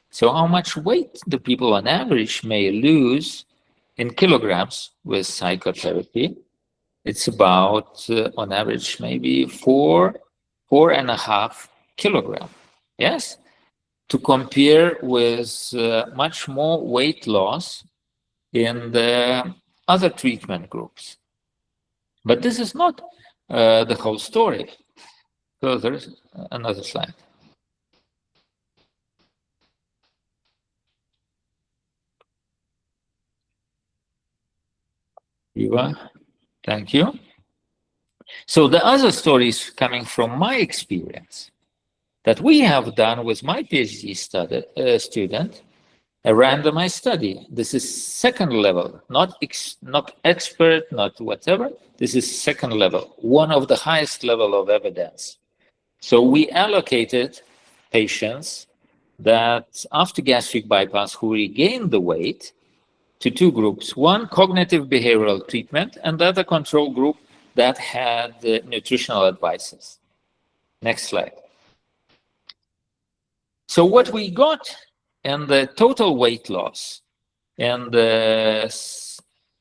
So how much weight the people on average may lose in kilograms with psychotherapy? It's about, on average, maybe 4.5 kilogram. Yes? To compare with much more weight loss in the other treatment groups. But this is not the whole story. So there's another slide. Eva, thank you. So the other story is coming from my experience that we have done with my PhD student, a randomized study. This is second level, not expert, not whatever. This is second level, one of the highest level of evidence. So we allocated patients that after gastric bypass who regained the weight to two groups, one cognitive behavioral treatment and the other control group that had nutritional advices. Next slide. So what we got in the total weight loss in the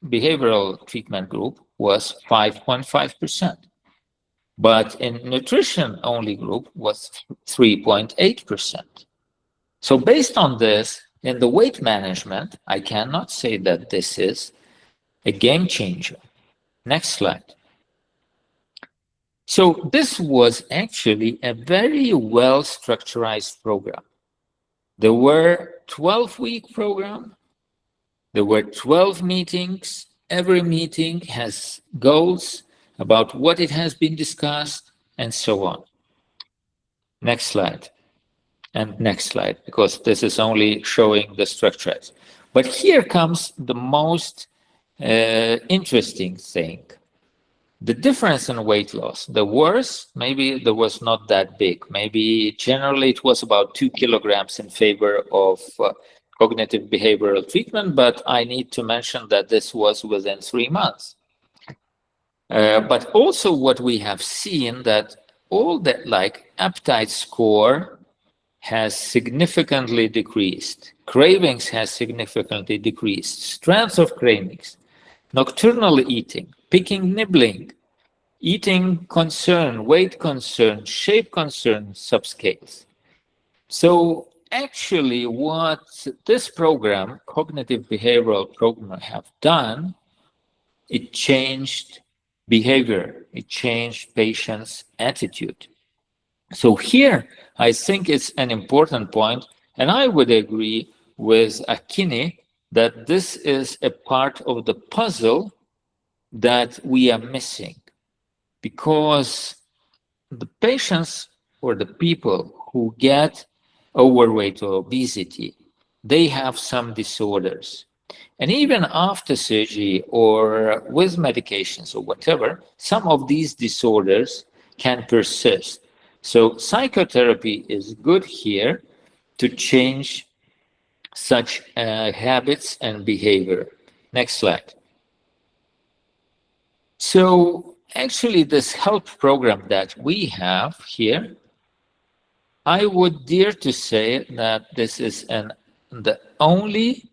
behavioral treatment group was 5.5%. But in nutrition only group was 3.8%. So based on this, in the weight management, I cannot say that this is a game changer. Next slide. So this was actually a very well structured program. There were 12-week program. There were 12 meetings. Every meeting has goals about what it has been discussed and so on. Next slide. And next slide, because this is only showing the structures. But here comes the most interesting thing. The difference in weight loss, the worse, maybe there was not that big. Maybe generally it was about 2 kilograms in favor of cognitive behavioral treatment, but I need to mention that this was within 3 months. But also what we have seen that all that like appetite score has significantly decreased. Cravings has significantly decreased. Strength of cravings, nocturnal eating, picking, nibbling, eating concern, weight concern, shape concern, subscales. So actually what this program, cognitive behavioral program, have done, it changed behavior, it changed patients' attitude. So here, I think it's an important point, and I would agree with Akini that this is a part of the puzzle that we are missing, because the patients or the people who get overweight or obesity, they have some disorders. And even after surgery or with medications or whatever, some of these disorders can persist. So psychotherapy is good here to change such habits and behavior. Next slide. So actually this help program that we have here, I would dare to say that this is the only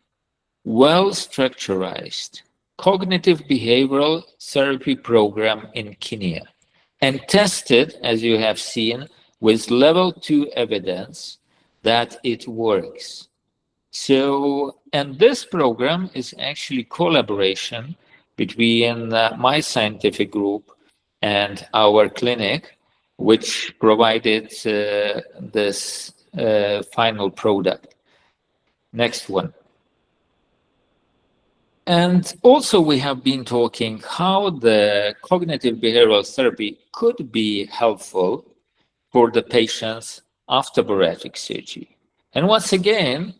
well-structured cognitive behavioral therapy program in Kenya, and tested, as you have seen, with level 2 evidence that it works. So, and this program is actually collaboration between my scientific group and our clinic, which provided this final product. Next one. And also we have been talking how the cognitive behavioral therapy could be helpful for the patients after bariatric surgery. And once again,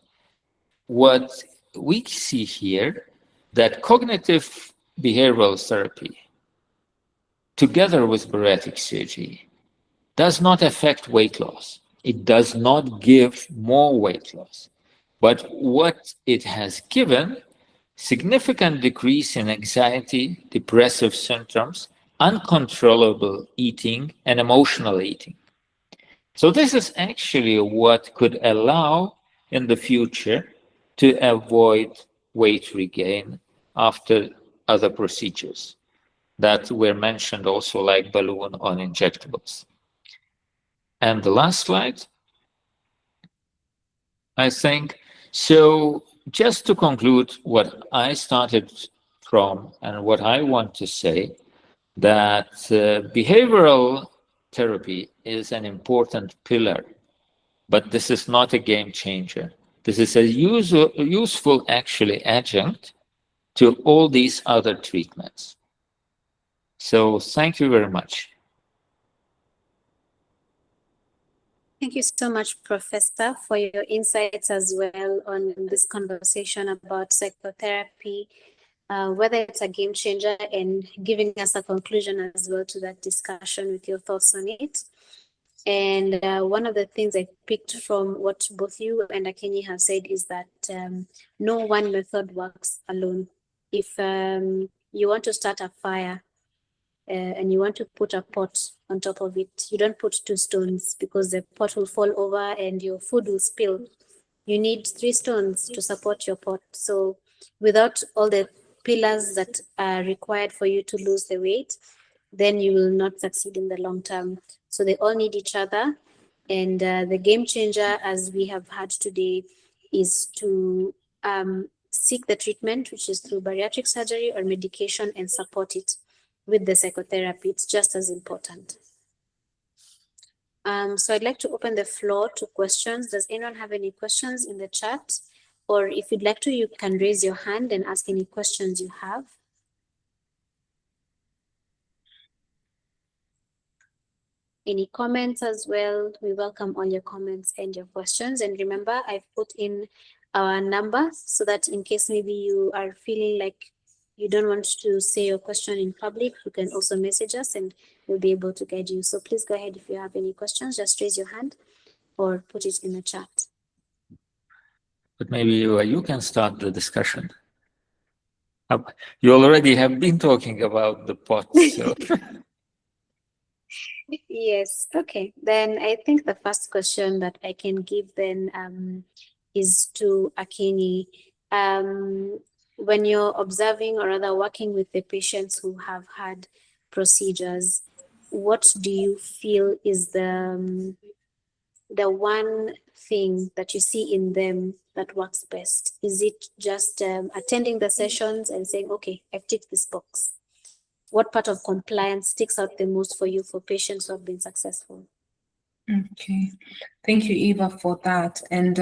what we see here, that cognitive behavioral therapy, together with bariatric surgery, does not affect weight loss. It does not give more weight loss. But what it has given, significant decrease in anxiety, depressive symptoms, uncontrollable eating, and emotional eating. So this is actually what could allow in the future to avoid weight regain after other procedures that were mentioned also, like balloon on injectables. And the last slide, I think. So just to conclude what I started from and what I want to say, that behavioral therapy is an important pillar, but this is not a game changer. This is a useful, actually, adjunct to all these other treatments. So thank you very much. Thank you so much, Professor, for your insights as well on this conversation about psychotherapy, whether it's a game changer, and giving us a conclusion as well to that discussion with your thoughts on it. And one of the things I picked from what both you and Akinyi have said is that no one method works alone. If you want to start a fire and you want to put a pot on top of it, you don't put 2 stones because the pot will fall over and your food will spill. You need 3 stones to support your pot. So without all the pillars that are required for you to lose the weight, then you will not succeed in the long term. So they all need each other. And the game changer, as we have had today, is to seek the treatment, which is through bariatric surgery or medication, and support it with the psychotherapy. It's just as important. So I'd like to open the floor to questions. Does anyone have any questions in the chat? Or if you'd like to, you can raise your hand and ask any questions you have. Any comments as well? We welcome all your comments and your questions. And remember, I've put in our number so that in case maybe you are feeling like you don't want to say your question in public, you can also message us and we'll be able to guide you. So please go ahead. If you have any questions, just raise your hand or put it in the chat. But maybe you can start the discussion. You already have been talking about the pot, so. Yes, okay. Then I think the first question that I can give then is to Akinyi. When you're observing or rather working with the patients who have had procedures, what do you feel is the one thing that you see in them that works best? Is it just attending the sessions and saying, okay, I've ticked this box? What part of compliance sticks out the most for you for patients who have been successful? Okay, thank you, Eva, for that. And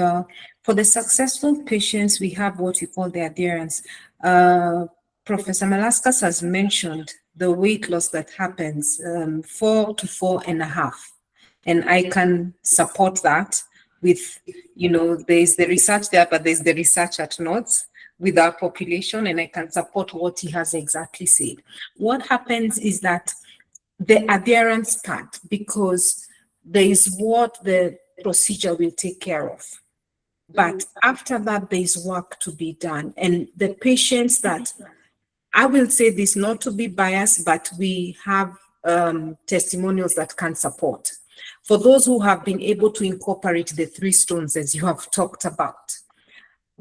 for the successful patients, we have what we call the adherence. Professor Malaskas has mentioned the weight loss that happens 4 to 4.5. And I can support that with, there's the research there, but there's the research at Nords with our population, and I can support what he has exactly said. What happens is that the adherence part, because there is what the procedure will take care of. But after that, there is work to be done. And the patients that, I will say this not to be biased, but we have testimonials that can support. For those who have been able to incorporate the 3 stones, as you have talked about,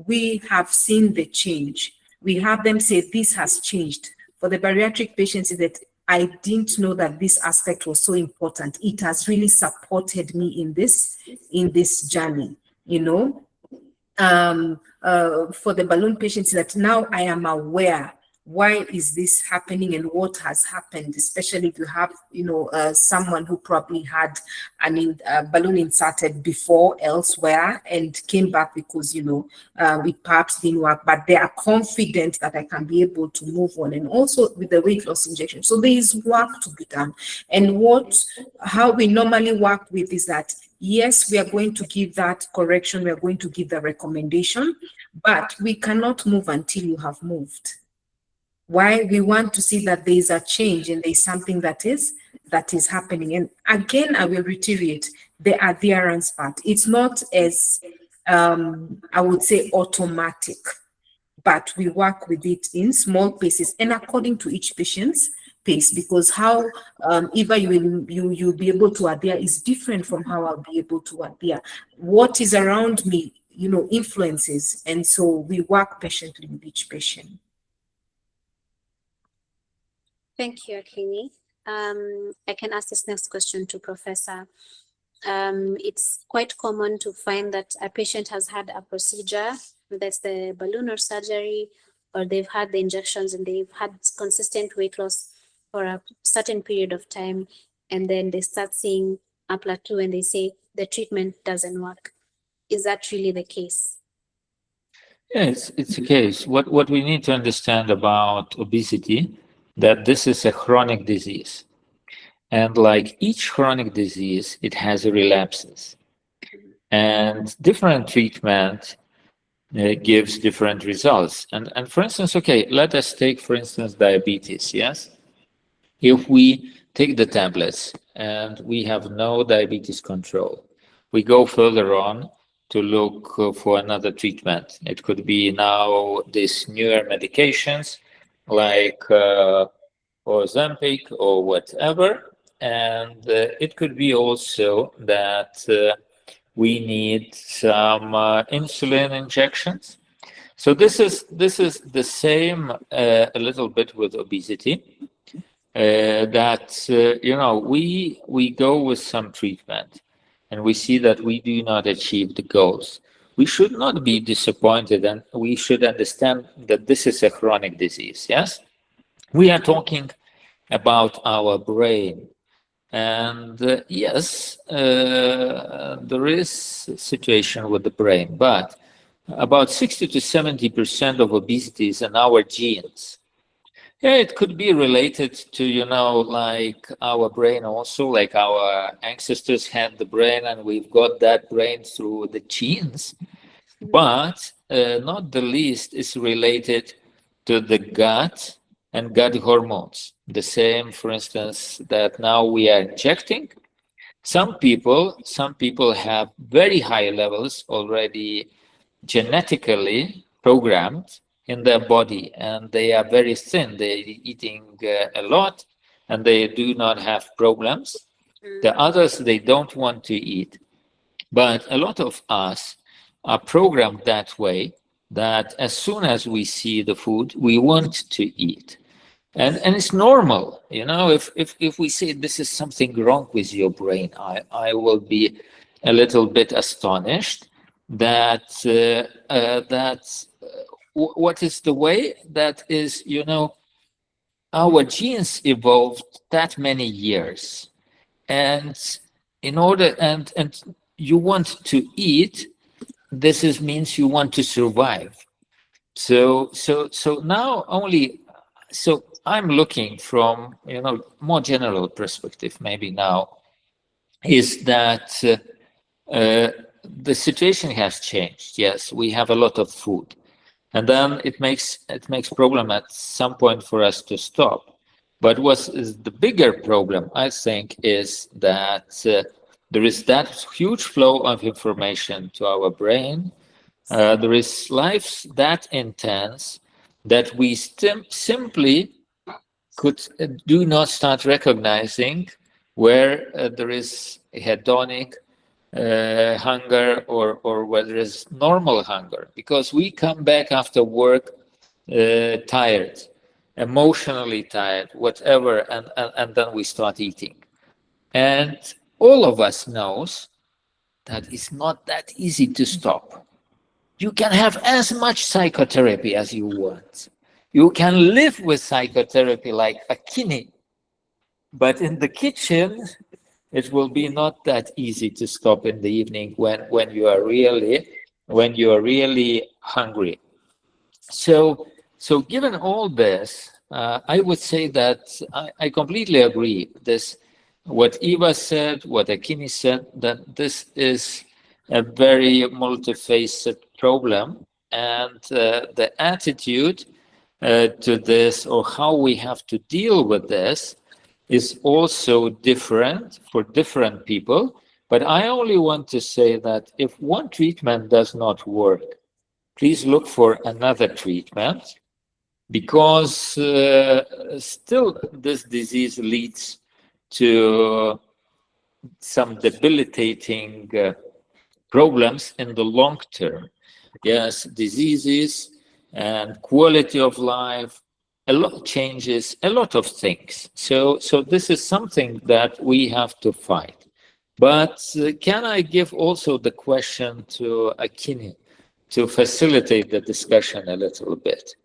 we have seen the change. We have them say this has changed. For the bariatric patients, is that I didn't know that this aspect was so important. It has really supported me in this journey, for the balloon patients, that now I am aware why is this happening and what has happened, especially if you have, someone who probably had a balloon inserted before elsewhere and came back because, it perhaps didn't work, but they are confident that I can be able to move on. And also with the weight loss injection. So there is work to be done. And how we normally work with is that, yes, we are going to give that correction, we are going to give the recommendation, but we cannot move until you have moved. Why? We want to see that there is a change and there is something that is that is happening. And again, I will reiterate the adherence part. It's not as, I would say, automatic, but we work with it in small pieces and according to each patient's pace, because how Eva you'll be able to adhere is different from how I'll be able to adhere. What is around me, influences, and so we work patiently with each patient. Thank you, Akini. I can ask this next question to Professor. It's quite common to find that a patient has had a procedure, that's the balloon or surgery, or they've had the injections and they've had consistent weight loss for a certain period of time, and then they start seeing a plateau and they say the treatment doesn't work. Is that really the case? Yes, it's the case. What we need to understand about obesity, that this is a chronic disease. And like each chronic disease, it has relapses. And different treatment gives different results. And for instance, okay, let us take, for instance, diabetes, yes? If we take the tablets and we have no diabetes control, we go further on to look for another treatment. It could be now these newer medications like Ozempic or whatever. And it could be also that we need some insulin injections. So this is the same a little bit with obesity. We go with some treatment and we see that we do not achieve the goals. We should not be disappointed, and we should understand that this is a chronic disease, yes? We are talking about our brain. And yes, there is a situation with the brain, but about 60 to 70% of obesity is in our genes. Yeah, it could be related to, like our brain also, like our ancestors had the brain and we've got that brain through the genes. But not the least is related to the gut and gut hormones. The same, for instance, that now we are injecting. Some people have very high levels already genetically programmed in their body, and they are very thin. They're eating a lot, and they do not have problems. The others, they don't want to eat. But a lot of us are programmed that way, that as soon as we see the food, we want to eat. And it's normal, if we say this is something wrong with your brain, I will be a little bit astonished that what is the way that is, our genes evolved that many years. And in order, and you want to eat, this means you want to survive. So now only, so I'm looking from, more general perspective, maybe now, is that the situation has changed. Yes, we have a lot of food, and then it makes problem at some point for us to stop. But what is the bigger problem, I think, is that there is that huge flow of information to our brain. There is life that intense that we simply do not start recognizing where there is hedonic hunger or whether it's normal hunger, because we come back after work tired, emotionally tired, whatever, and then we start eating. And all of us knows that it's not that easy to stop. You can have as much psychotherapy as you want. You can live with psychotherapy like a kidney, but in the kitchen, it will be not that easy to stop in the evening when you are really hungry. So given all this, I would say that I completely agree. What Eva said, what Akini said, that this is a very multifaceted problem, and the attitude to this, or how we have to deal with this, is also different for different people. But I only want to say that if one treatment does not work, please look for another treatment, because still this disease leads to some debilitating problems in the long term. Yes, diseases and quality of life, a lot changes, a lot of things. So this is something that we have to fight. But can I give also the question to Akini to facilitate the discussion a little bit?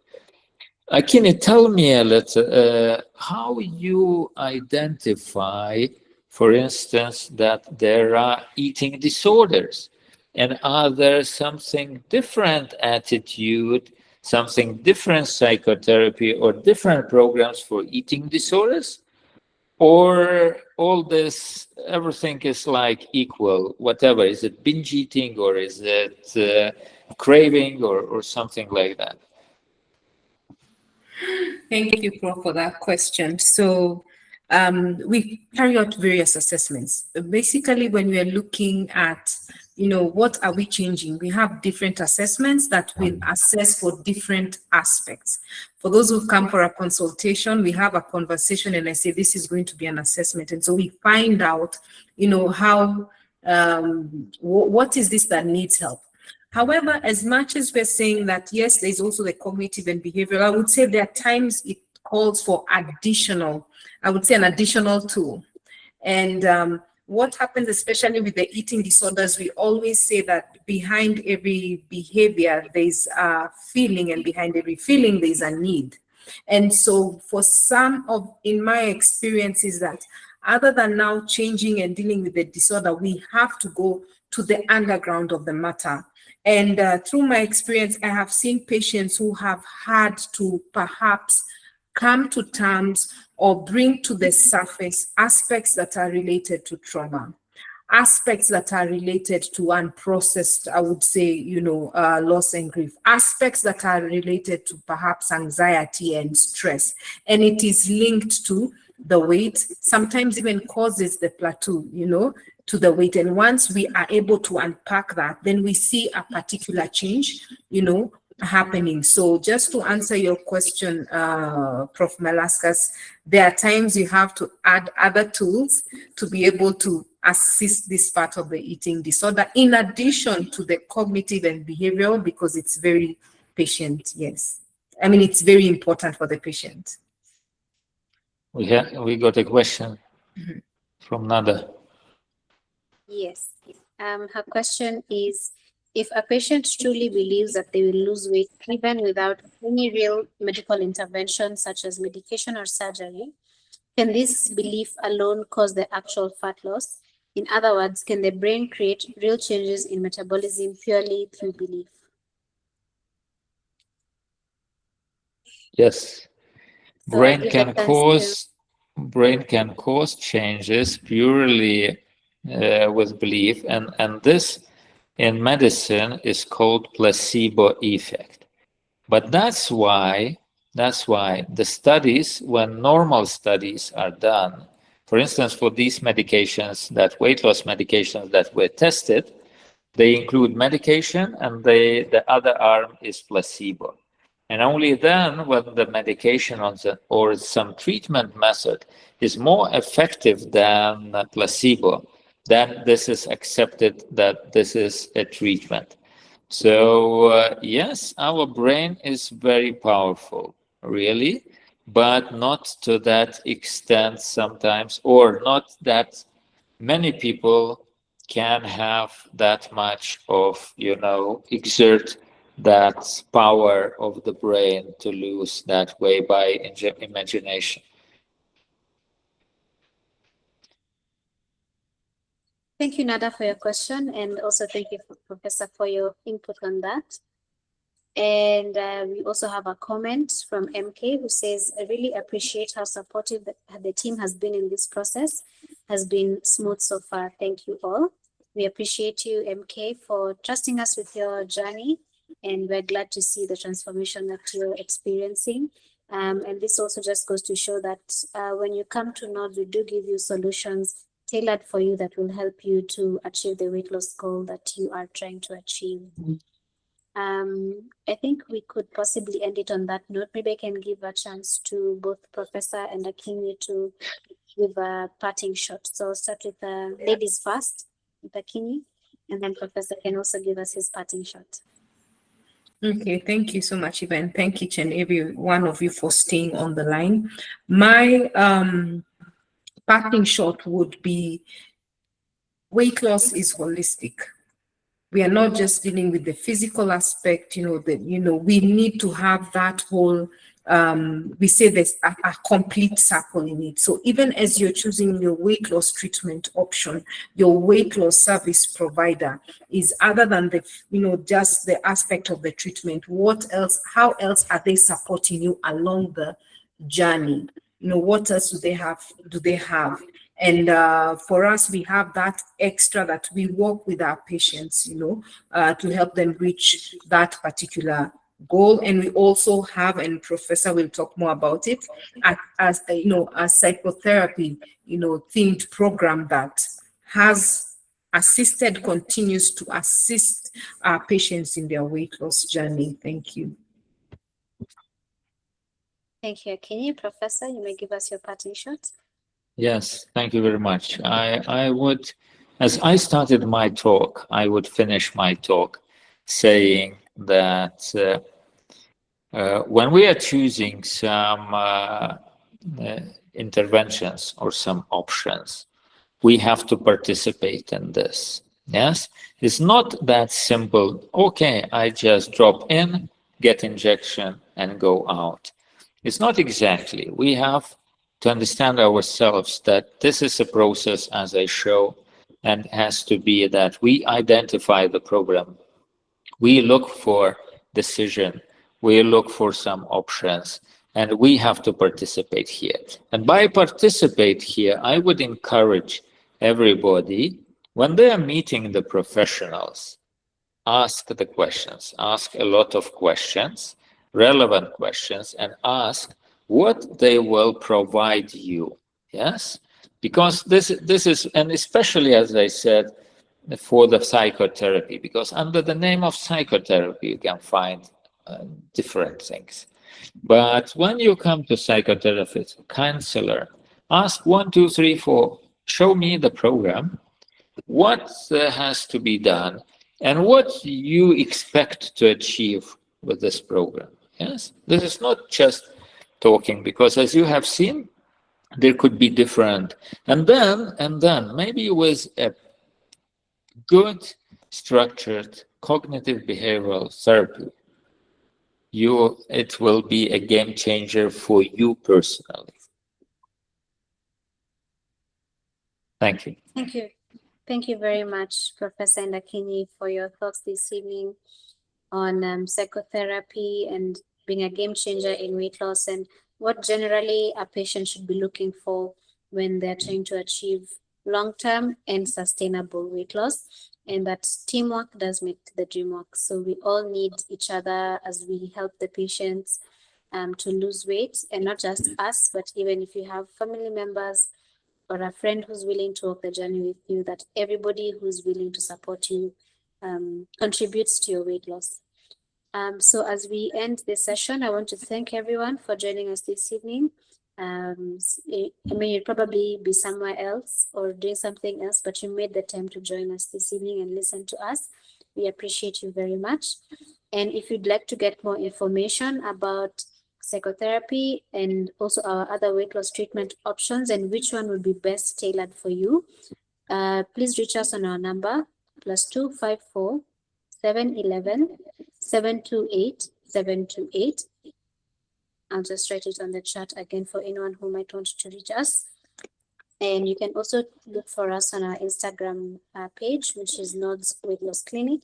Akini, tell me a little how you identify, for instance, that there are eating disorders, and are there something different attitude, something different psychotherapy, or different programs for eating disorders? Or all this, everything is like equal, whatever? Is it binge eating, or is it craving, or something like that? Thank you, Prof, for that question. So we carry out various assessments. Basically, when we are looking at, what are we changing? We have different assessments that will assess for different aspects. For those who come for a consultation, we have a conversation and I say, this is going to be an assessment. And so we find out, how, what is this that needs help? However, as much as we're saying that, yes, there's also the cognitive and behavioral, I would say there are times it calls for an additional tool. And what happens, especially with the eating disorders, we always say that behind every behavior, there's a feeling, and behind every feeling, there's a need. And so for in my experience is that other than now changing and dealing with the disorder, we have to go to the underground of the matter. And through my experience, I have seen patients who have had to perhaps come to terms or bring to the surface aspects that are related to trauma, aspects that are related to unprocessed, I would say, loss and grief, aspects that are related to perhaps anxiety and stress. And it is linked to the weight, sometimes even causes the plateau, to the weight. And once we are able to unpack that, then we see a particular change, happening. So just to answer your question, Prof. Malaskas, there are times you have to add other tools to be able to assist this part of the eating disorder, in addition to the cognitive and behavioral, because it's very patient, yes. I mean, it's very important for the patient. We got a question from Nada. Yes. Her question is, if a patient truly believes that they will lose weight even without any real medical intervention, such as medication or surgery, can this belief alone cause the actual fat loss? In other words, can the brain create real changes in metabolism purely through belief? Yes. So Brain can cause changes purely with belief, and this in medicine is called placebo effect. But that's why the studies, when normal studies are done, for instance, for these medications, that weight loss medications that were tested, they include medication, and the other arm is placebo. And only then, when the medication or some treatment method is more effective than placebo, then this is accepted that this is a treatment. So yes, our brain is very powerful, really, but not to that extent sometimes, or not that many people can have that much of, exert that power of the brain to lose that way by imagination. Thank you, Nada, for your question, and also thank you, Professor, for your input on that. And we also have a comment from MK who says, I really appreciate how supportive the team has been in this process. Has been smooth so far. Thank you all. We appreciate you, MK, for trusting us with your journey, and we're glad to see the transformation that you're experiencing. And this also just goes to show that when you come to Nords, we do give you solutions tailored for you that will help you to achieve the weight loss goal that you are trying to achieve. I think we could possibly end it on that note. Maybe I can give a chance to both Professor and Akinyi to give a parting shot. So I'll start with the ladies first, with Akinyi, and then Professor can also give us his parting shot. Okay, thank you so much, Yvonne. Thank each and every one of you for staying on the line. My parting shot would be weight loss is holistic. We are not just dealing with the physical aspect, we need to have that whole, we say there's a complete circle in it. So even as you're choosing your weight loss treatment option, your weight loss service provider is other than just the aspect of the treatment. What else, how else are they supporting you along the journey? What else do they have? And for us, we have that extra that we work with our patients, to help them reach that particular goal. And we also have, and Professor will talk more about it, as a psychotherapy, themed program that has continues to assist our patients in their weight loss journey. Thank you. Thank you, Akinyi. Professor, you may give us your parting shot. Yes, thank you very much. I would, as I started my talk, I would finish my talk saying that when we are choosing some interventions or some options, we have to participate in this. Yes, it's not that simple. Okay, I just drop in, get injection, and go out. It's not exactly. We have to understand ourselves that this is a process, as I show, and has to be that we identify the program. We look for decision. We look for some options, and we have to participate here. And by participate here, I would encourage everybody, when they are meeting the professionals, ask the questions, ask a lot of questions, relevant questions, and ask what they will provide you. Yes, because this is, and especially as I said, for the psychotherapy, because under the name of psychotherapy you can find different things. But when you come to psychotherapist, counselor, ask 1, 2, 3, 4, show me the program, what has to be done, and what you expect to achieve with this program. Yes, this is not just talking, because as you have seen, there could be different, and then maybe with a good structured cognitive behavioral therapy, it will be a game changer for you personally. Thank you. Thank you. Thank you very much, Professor Akinyi, for your thoughts this evening on psychotherapy and being a game changer in weight loss, and what generally a patient should be looking for when they're trying to achieve long-term and sustainable weight loss, and that teamwork does make the dream work. So we all need each other as we help the patients to lose weight, and not just us, but even if you have family members or a friend who's willing to walk the journey with you, that everybody who's willing to support you contributes to your weight loss. So as we end this session, I want to thank everyone for joining us this evening. I mean, you'd probably be somewhere else or doing something else, but you made the time to join us this evening and listen to us. We appreciate you very much. And if you'd like to get more information about psychotherapy and also our other weight loss treatment options and which one would be best tailored for you, please reach us on our number +254 711 728 728. I'll just write it on the chat again for anyone who might want to reach us. And you can also look for us on our Instagram page, which is Nords Weight Loss Clinic.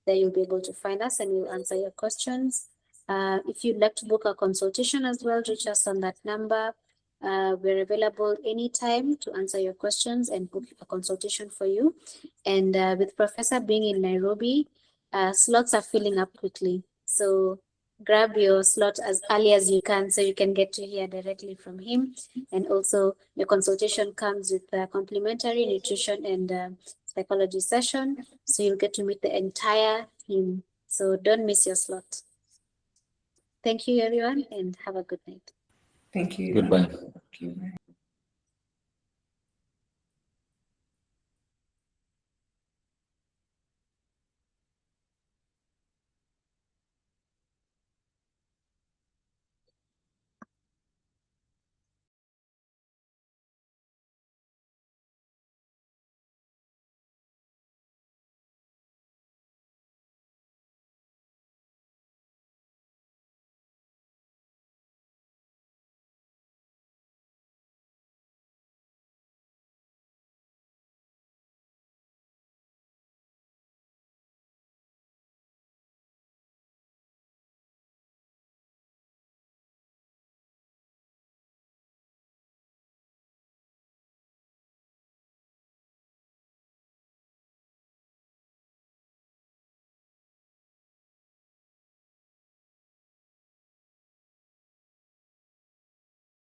There you'll be able to find us and we'll answer your questions. If you'd like to book a consultation as well, reach us on that number. We're available anytime to answer your questions and book a consultation for you. And with Professor being in Nairobi, slots are filling up quickly. So grab your slot as early as you can so you can get to hear directly from him. And also the consultation comes with a complimentary nutrition and psychology session. So you'll get to meet the entire team. So don't miss your slot. Thank you, everyone, and have a good night. Thank you. Goodbye. Thank you.